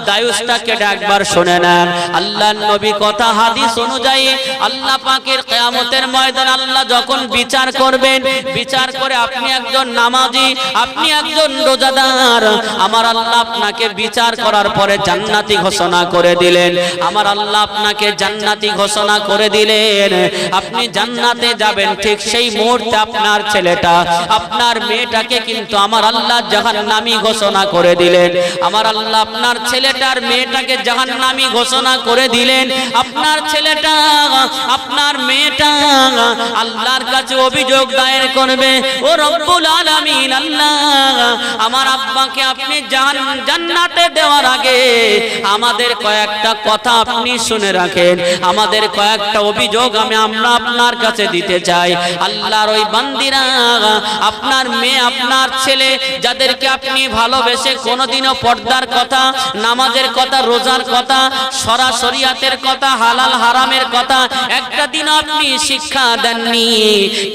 দায়ুসটাকে একবার শুনে নেন। আল্লাহর নবী কথা হাদিস অনুযায়ী আল্লাহ পাকের কিয়ামতের ময়দানে আল্লাহ যখন বিচার করবেন, বিচার করে আপনি একজন নামাজি, আপনি একজন রোজাদার, আমার আল্লাহ আপনাকে বিচার করার পরে জান্নাতি ঘোষণা করে দিলেন, আমার আল্লাহ আপনাকে জান্নাতি ঘোষণা করে দিলেন, আপনি জান্নাতে যাবেন। ঠিক সেই মুহূর্তে আপনার ছেলেটা, আপনার মেয়েটাকে কিন্তু আমার আল্লাহ জাহান্নামী ঘোষণা করে দিলেন। আমার আল্লাহ আপনার ছেলেটার মেয়েটাকে জাহান্নামী ঘোষণা করে দিলেন। আপনার ছেলেটা, আপনার মেয়েটা আল্লাহর কাছে অভিযোগ দায়ের করবে, ও রব্বুল আলামিন, আল্লাহ আমার আব্বাকে আপনি জান্নাতে দেওয়ার আগে আমাদের কয়েকটা কথা আপনি শুনে রাখেন, আমাদের কয়েকটা অভিযোগ আমরা আপনার কাছে দিতে চাই। আল্লাহর ওই বান্দিরা, আপনার মেয়ে, আপনার ছেলে, যাদেরকে আপনি ভালোবেসে কোনোদিনও পর্দার কথা, নামাজের কথা, রোজার কথা, শরিয়াতের কথা, হালাল হারামের কথা একটা দিন আপনি শিক্ষা দেননি,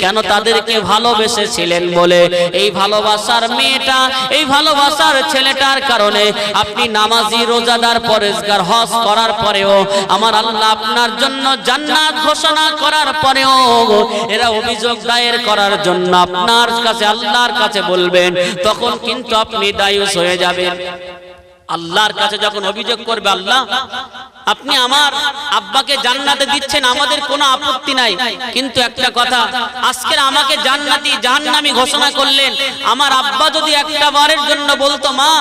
কেন? তাদেরকে ভালোবেসেছিলেন বলে। এই ভালোবাসার মেয়েটা, এই ভালোবাসার ছেলেটার কারণে আপনি নামাজি, রোজাদার, পরেশগার, হজ করার পরেও, আমার আল্লাহ আপনার জন্য জান্নাত ঘোষণা করার পরেও এরা অভিযোগ দায়ের করার জন্য আপনার কাছে, আল্লাহর কাছে বলবেন, তখন কিন্তু আপনি দায়ুস হয়ে যাবেন। আল্লাহর কাছে যখন অভিযোগ করবে, আল্লাহ আপনি আমার আব্বাকে জান্নাতে দিচ্ছেন, আমাদের কোনো আপত্তি নাই, কিন্তু একটা কথা, আজকে আমাকে জান্নাতি জাহান্নামী ঘোষণা করলেন। আমার আব্বা যদি একটা বারের জন্য বলতো, মা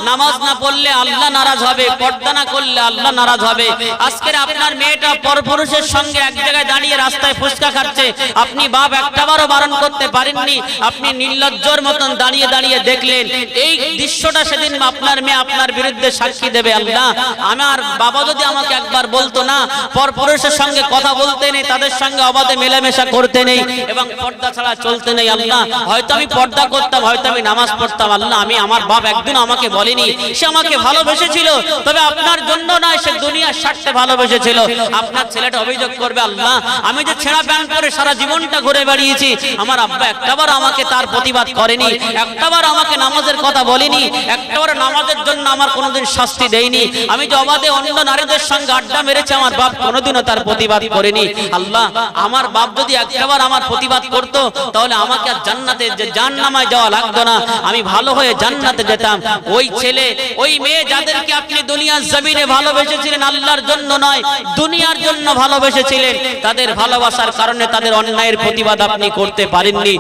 নামাজ না পড়লে আল্লাহ নারাজ হবে, পর্দা না করলে আল্লাহ নারাজ হবে, আজকে আপনার মেয়েটা পরপুরুষের সঙ্গে এক জায়গায় দাঁড়িয়ে রাস্তায় ফুচকা খাচ্ছে, আপনি বাপ একটাবারও বারণ করতে পারেননি, আপনি নির্লজ্জর মতন দাঁড়িয়ে দাঁড়িয়ে দেখলেন। এই দৃশ্যটা সেদিন আপনার মেয়ে আপনার বিরুদ্ধে সাক্ষী দেবে। আল্লাহ আমার বাবা যদি আমাকে একবার বলতো না, পরপুরুষের সঙ্গে কথা বলতে নেই, তাদের সঙ্গে অবাধে মেলামেশা করতে নেই এবং পর্দা ছাড়া চলতে নেই, আল্লাহ হয়তো আমি পর্দা করতাম, হয়তো আমি নামাজ পড়তাম। আল্লাহ আমি, আমার বাপ একদিন আমাকে বলেনি, সে আমাকে ভালোবেসেছিল, তবে আপনার জন্য নয়, সে দুনিয়ার স্বার্থে ভালোবেসেছিল। আপনার ছেলেটা অভিযোগ করবে, আল্লাহ আমি যে ছেঁড়া প্যান্ট পরে সারা জীবনটা ঘুরে বেড়িয়েছি, আমার আব্বা একটাবার আমাকে তার প্রতিবাদ করেনি, একটাবার আমাকে নামাজের কথা বলেনি, একটাবার নামাজের জন্য আমার কোনোদিন শাস্তি দেয়নি, আমি যে অবাধে অন্য নারীদের সঙ্গে আড্ডা মেরেছে, আমার বাপ কোনোদিনও তার প্রতিবাদ করেনি। আল্লাহ আমার বাপ যদি একবার আমার প্রতিবাদ করত, তাহলে আমাকে আর জান্নাতে যে জাহান্নামে যাওয়া লাগতো না, আমি ভালো হয়ে জান্নাতে যেতাম। ওই ছেলে, ওই মেয়ে যাদেরকে আপনি দুনিয়ার জমিনে ভালোবেসেছিলেন, আল্লাহর জন্য নয় দুনিয়ার জন্য ভালোবেসেছিলেন, তাদের ভালোবাসার কারণে তাদের অন্যায়ের প্রতিবাদ আপনি করতে পারেননি।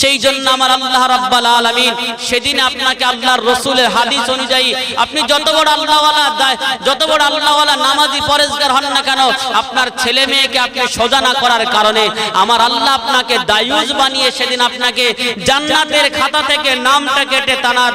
সেই জন্য আমার আল্লাহ রাব্বুল আলামিন সেদিন আপনাকে আল্লাহর রাসূলের হাদিস অনুযায়ী, আপনি যত বড় আল্লাহওয়ালা, যত বড় আল্লাহওয়ালা নামাজি, পরেশগার হন না কেন, আপনার ছেলে মেয়েকে আপনি সোজা না করার কারণে আমার আল্লাহ আপনাকে দায়ুস বানিয়ে সেদিন আপনাকে জান্নাতের খাতা থেকে নামটা কেটে তার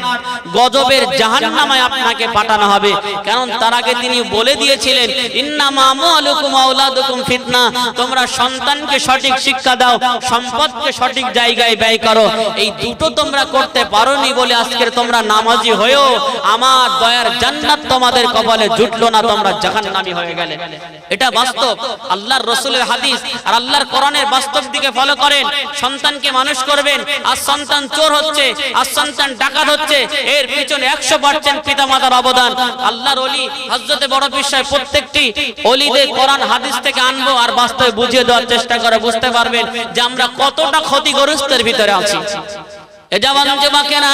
গজবের জাহান্নামে আপনাকে পাঠানো হবে। কারণ তার আগে তিনি বলে দিয়েছিলেন, ইন্নামা আমওয়ালুকুম আওলাদুকুম ফিতনা, তোমরা সন্তানকে সঠিক শিক্ষা দাও, সম্পদকে সঠিক জায়গায় ব্যয় করো। এই দুটো তোমরা করতে পারোনি বলে আজকে তোমরা নামাজি হয়েও আমার দয়ার জান্নাত তোমাদের কপালে জুটলো না, তোমরা জাহান্নামী হয়ে গেলে। এটা বাস্তব, আল্লাহর রাসূলের হাদিস আর আল্লাহর কোরআনের বাস্তব দিকে ফলো করেন। সন্তানকে মানুষ করবেন, আর সন্তান চোর হচ্ছে, আর সন্তান ডাকাত হচ্ছে, এর পিছনে 100% পিতামাতার অবদান। আল্লাহর ওলি হযরতে বড় পীর সাহেব প্রত্যেকটি ওলিদের কোরআন হাদিস থেকে আনবো আর বাস্তবে বুঝিয়ে দেওয়ার চেষ্টা করে, বুঝতে পারবেন যে আমরা কতটা ক্ষতিগ্রস্তের ভিতরে আছি। এ জওয়ান যুবকেরা,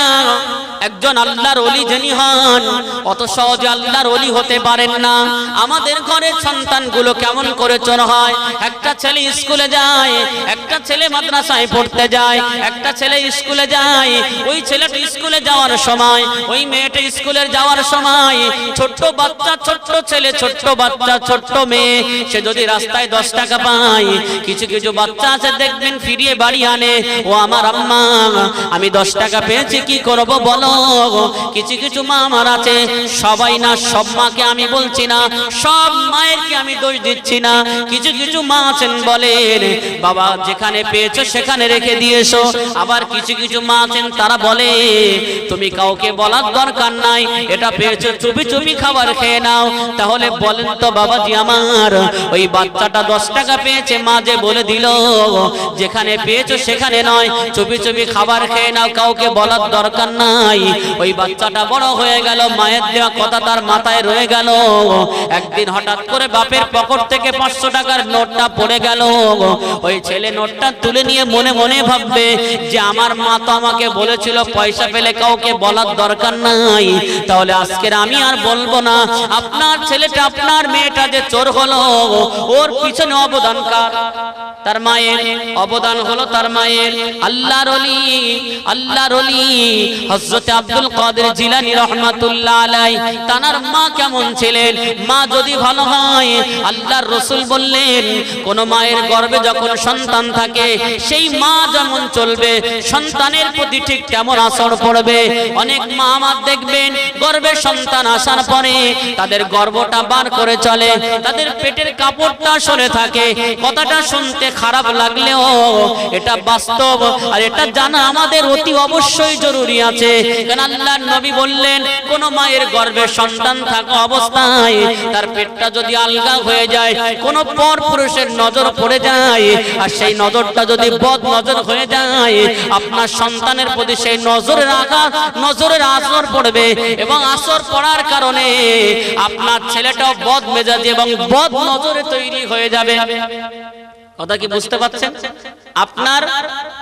একজন আল্লাহর ওলি যিনি হন অত সহজে আল্লাহর ওলি হতে পারেন না। আমাদের ঘরের সন্তানগুলো কেমন করে চোর হয়। একটা ছেলে স্কুলে যায়, একটা ছেলে মাদ্রাসায় পড়তে যায়, একটা ছেলে স্কুলে যায়, ওই ছেলেটা স্কুলে যাওয়ার সময়, ওই মেয়েটা স্কুলে যাওয়ার সময় ছোট্ট বাচ্চা, ছোট্ট ছেলে, ছোট্ট বাচ্চা, ছোট্ট মেয়ে, সে যদি রাস্তায় 10 টাকা পায়, কিছু কিছু বাচ্চা আছে দেখবেন ফিরিয়ে বাড়ি আনে, ও আমার আম্মা আমি 10 টাকা পেয়েছি কি করব বলো। কিছু কিছু মা আমার আছে, সবাই না, সব মাকে আমি বলছি না, সব মায়েরকে আমি দোষ দিচ্ছি না। কিছু কিছু মা আছেন বলেন বাবা যেখানে পেয়েছো সেখানে রেখে দিয়েছো। আবার কিছু কিছু মা আছেন তারা বলে তুমি কাউকে বলার দরকার নাই, এটা পেয়েছো চুপি চুপি খাবার খেয়ে নাও। তাহলে বলেন তো বাবাজি আমার, ওই বাচ্চাটা 10 টাকা পেয়েছে, মা যে বলে দিল যেখানে পেয়েছো সেখানে নয়, চুপি চুপি খাবার খেয়ে নাও, কাউকে বলার দরকার নাই। ওই বাচ্চাটা বড় হয়ে গেল, মায়ের দেওয়া কথা তার মাথায় রয়ে গেল। একদিন হঠাৎ করে বাপের পকেট থেকে 500 টাকার নোটটা পড়ে গেল। ওই ছেলে নোটটা তুলে নিয়ে মনে মনে ভাববে যে আমার মা তো আমাকে বলেছিল পয়সা পেলে কাউকে বলার দরকার নাই, তাহলে আজকের আমি আর বলবো না। আপনার ছেলেটা, আপনার মেয়েটা যে চোর হলো, ওর পিছনে অবদান কার? তার মায়ের অবদান হলো, তার মায়ের। আল্লাহর ওলি, আল্লাহর ওলি হযরত আব্দুল কাদের জিলানী রাহমাতুল্লাহ আলাইহি, তানার মা কেমন ছিলেন? মা যদি ভালো হয়, আল্লাহর রাসূল বললেন কোন মায়ের গর্ভে যখন সন্তান থাকে সেই মা যেমন চলবে, সন্তানের প্রতি ঠিক তেমন আসর পড়বে। অনেক মা আমার দেখবেন গর্ভে সন্তান আসার পরে তাদের গর্ভটা বার করে চলে, তাদের পেটের কাপড়টা সরে থাকে। কথাটা শুনতে খারাপ লাগলেও এটা বাস্তব, আর এটা জানা আমাদের অতি অবশ্যই জরুরি আছে। কারণ আল্লাহর নবী বললেন কোন মায়ের গর্ভে সন্তান থাকা অবস্থায় তার পেটটা যদি আলগা হয়ে যায়, কোন পর পুরুষের নজর পড়ে যায়, আর সেই নজরটা যদি বদ নজর হয়ে যায়, আপনার সন্তানের প্রতি সেই নজরের আঘাত, নজরের আসর পড়বে, এবং আসর পড়ার কারণে আপনার ছেলেটাও বদ মেজাজি এবং বদ নজরে তৈরি হয়ে যাবে। কথা কি বুঝতে পারছেন? আপনার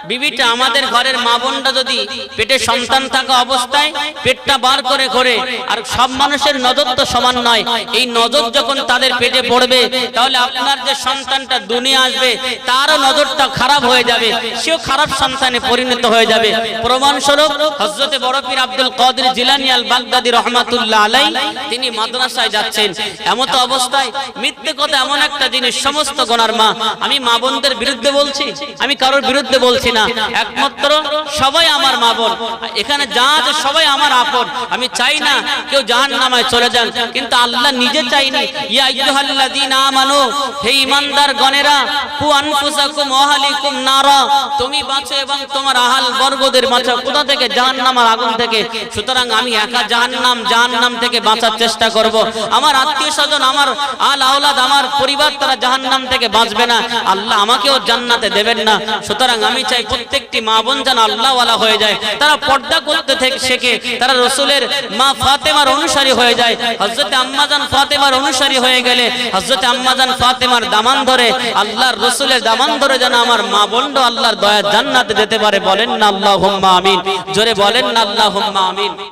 বিবিটা, আমাদের ঘরের মা বোনটা যদি পেটে সন্তান থাকা অবস্থায় পেটটা বার করে ঘরে, আর সব মানুষের নজর তো সমান নয়, এই নজর যখন তাদের পেটে পড়বে তাহলে আপনার যে সন্তানটা দুনিয়া আসবে তারও নজরটা খারাপ হয়ে যাবে, সেও খারাপ সন্তানে পরিণত হয়ে যাবে। প্রমাণস্বরূপ হযরতে বড় পীর আব্দুল কাদের জিলানী আল বাগদাদী রাহমাতুল্লাহ আলাইহি, তিনি মাদ্রাসায় যাচ্ছেন, এমত অবস্থায় মিথ্যে কথা এমন একটা জিনিস, সমস্ত গুনার মা। আমি মা বোনদের বিরুদ্ধে বলছি, আমি কারোর বিরুদ্ধে বলছি না, একমাত্র সবাই আমার মা বোন, এখানে যা আছে সবাই আমার আপন। আমি চাই না কেউ জাহান্নামে চলে যান, কিন্তু আল্লাহ নিজে চাইনি। ইয়া আইয়ুহাল্লাযীনা আমানু, হে ঈমানদার গণেরা, কু আনফুসাকুম ওয়া আহলিকুম নারা, তুমি বাঁচো এবং তোমার আহাল বর্গদের বাঁচাও কোথা থেকে? জাহান্নামের আগুন থেকে। সুতরাং আমি একা জাহান্নাম থেকে বাঁচার চেষ্টা করব। আমার আত্মীয় স্বজন, আমার আল আওলাদ, আমার পরিবার তারা জাহান্নাম থেকে বাঁচবে না, আল্লাহ আমাকেও জান্নাতে দেবেন না। সুতরাং আমি চাই প্রত্যেকটি মা বোন যেন আল্লাহ ওয়ালা হয়ে যায়, তারা পর্দা করতে থেকে শেখে, তারা রাসূলের মা ফাতেমার অনুসারী হয়ে যায়। হযরতে আম্মাজান ফাতেমার অনুসারী হয়ে গেলে হযরতে আম্মাজান ফাতেমার দামান ধরে, আল্লাহর রাসূলের দামান ধরে যেন আমার মা বোনও আল্লাহর দয়া জান্নাতে যেতে পারে। বলেন না আল্লাহুম্মা আমিন, জোরে বলেন না আল্লাহুম্মা আমিন।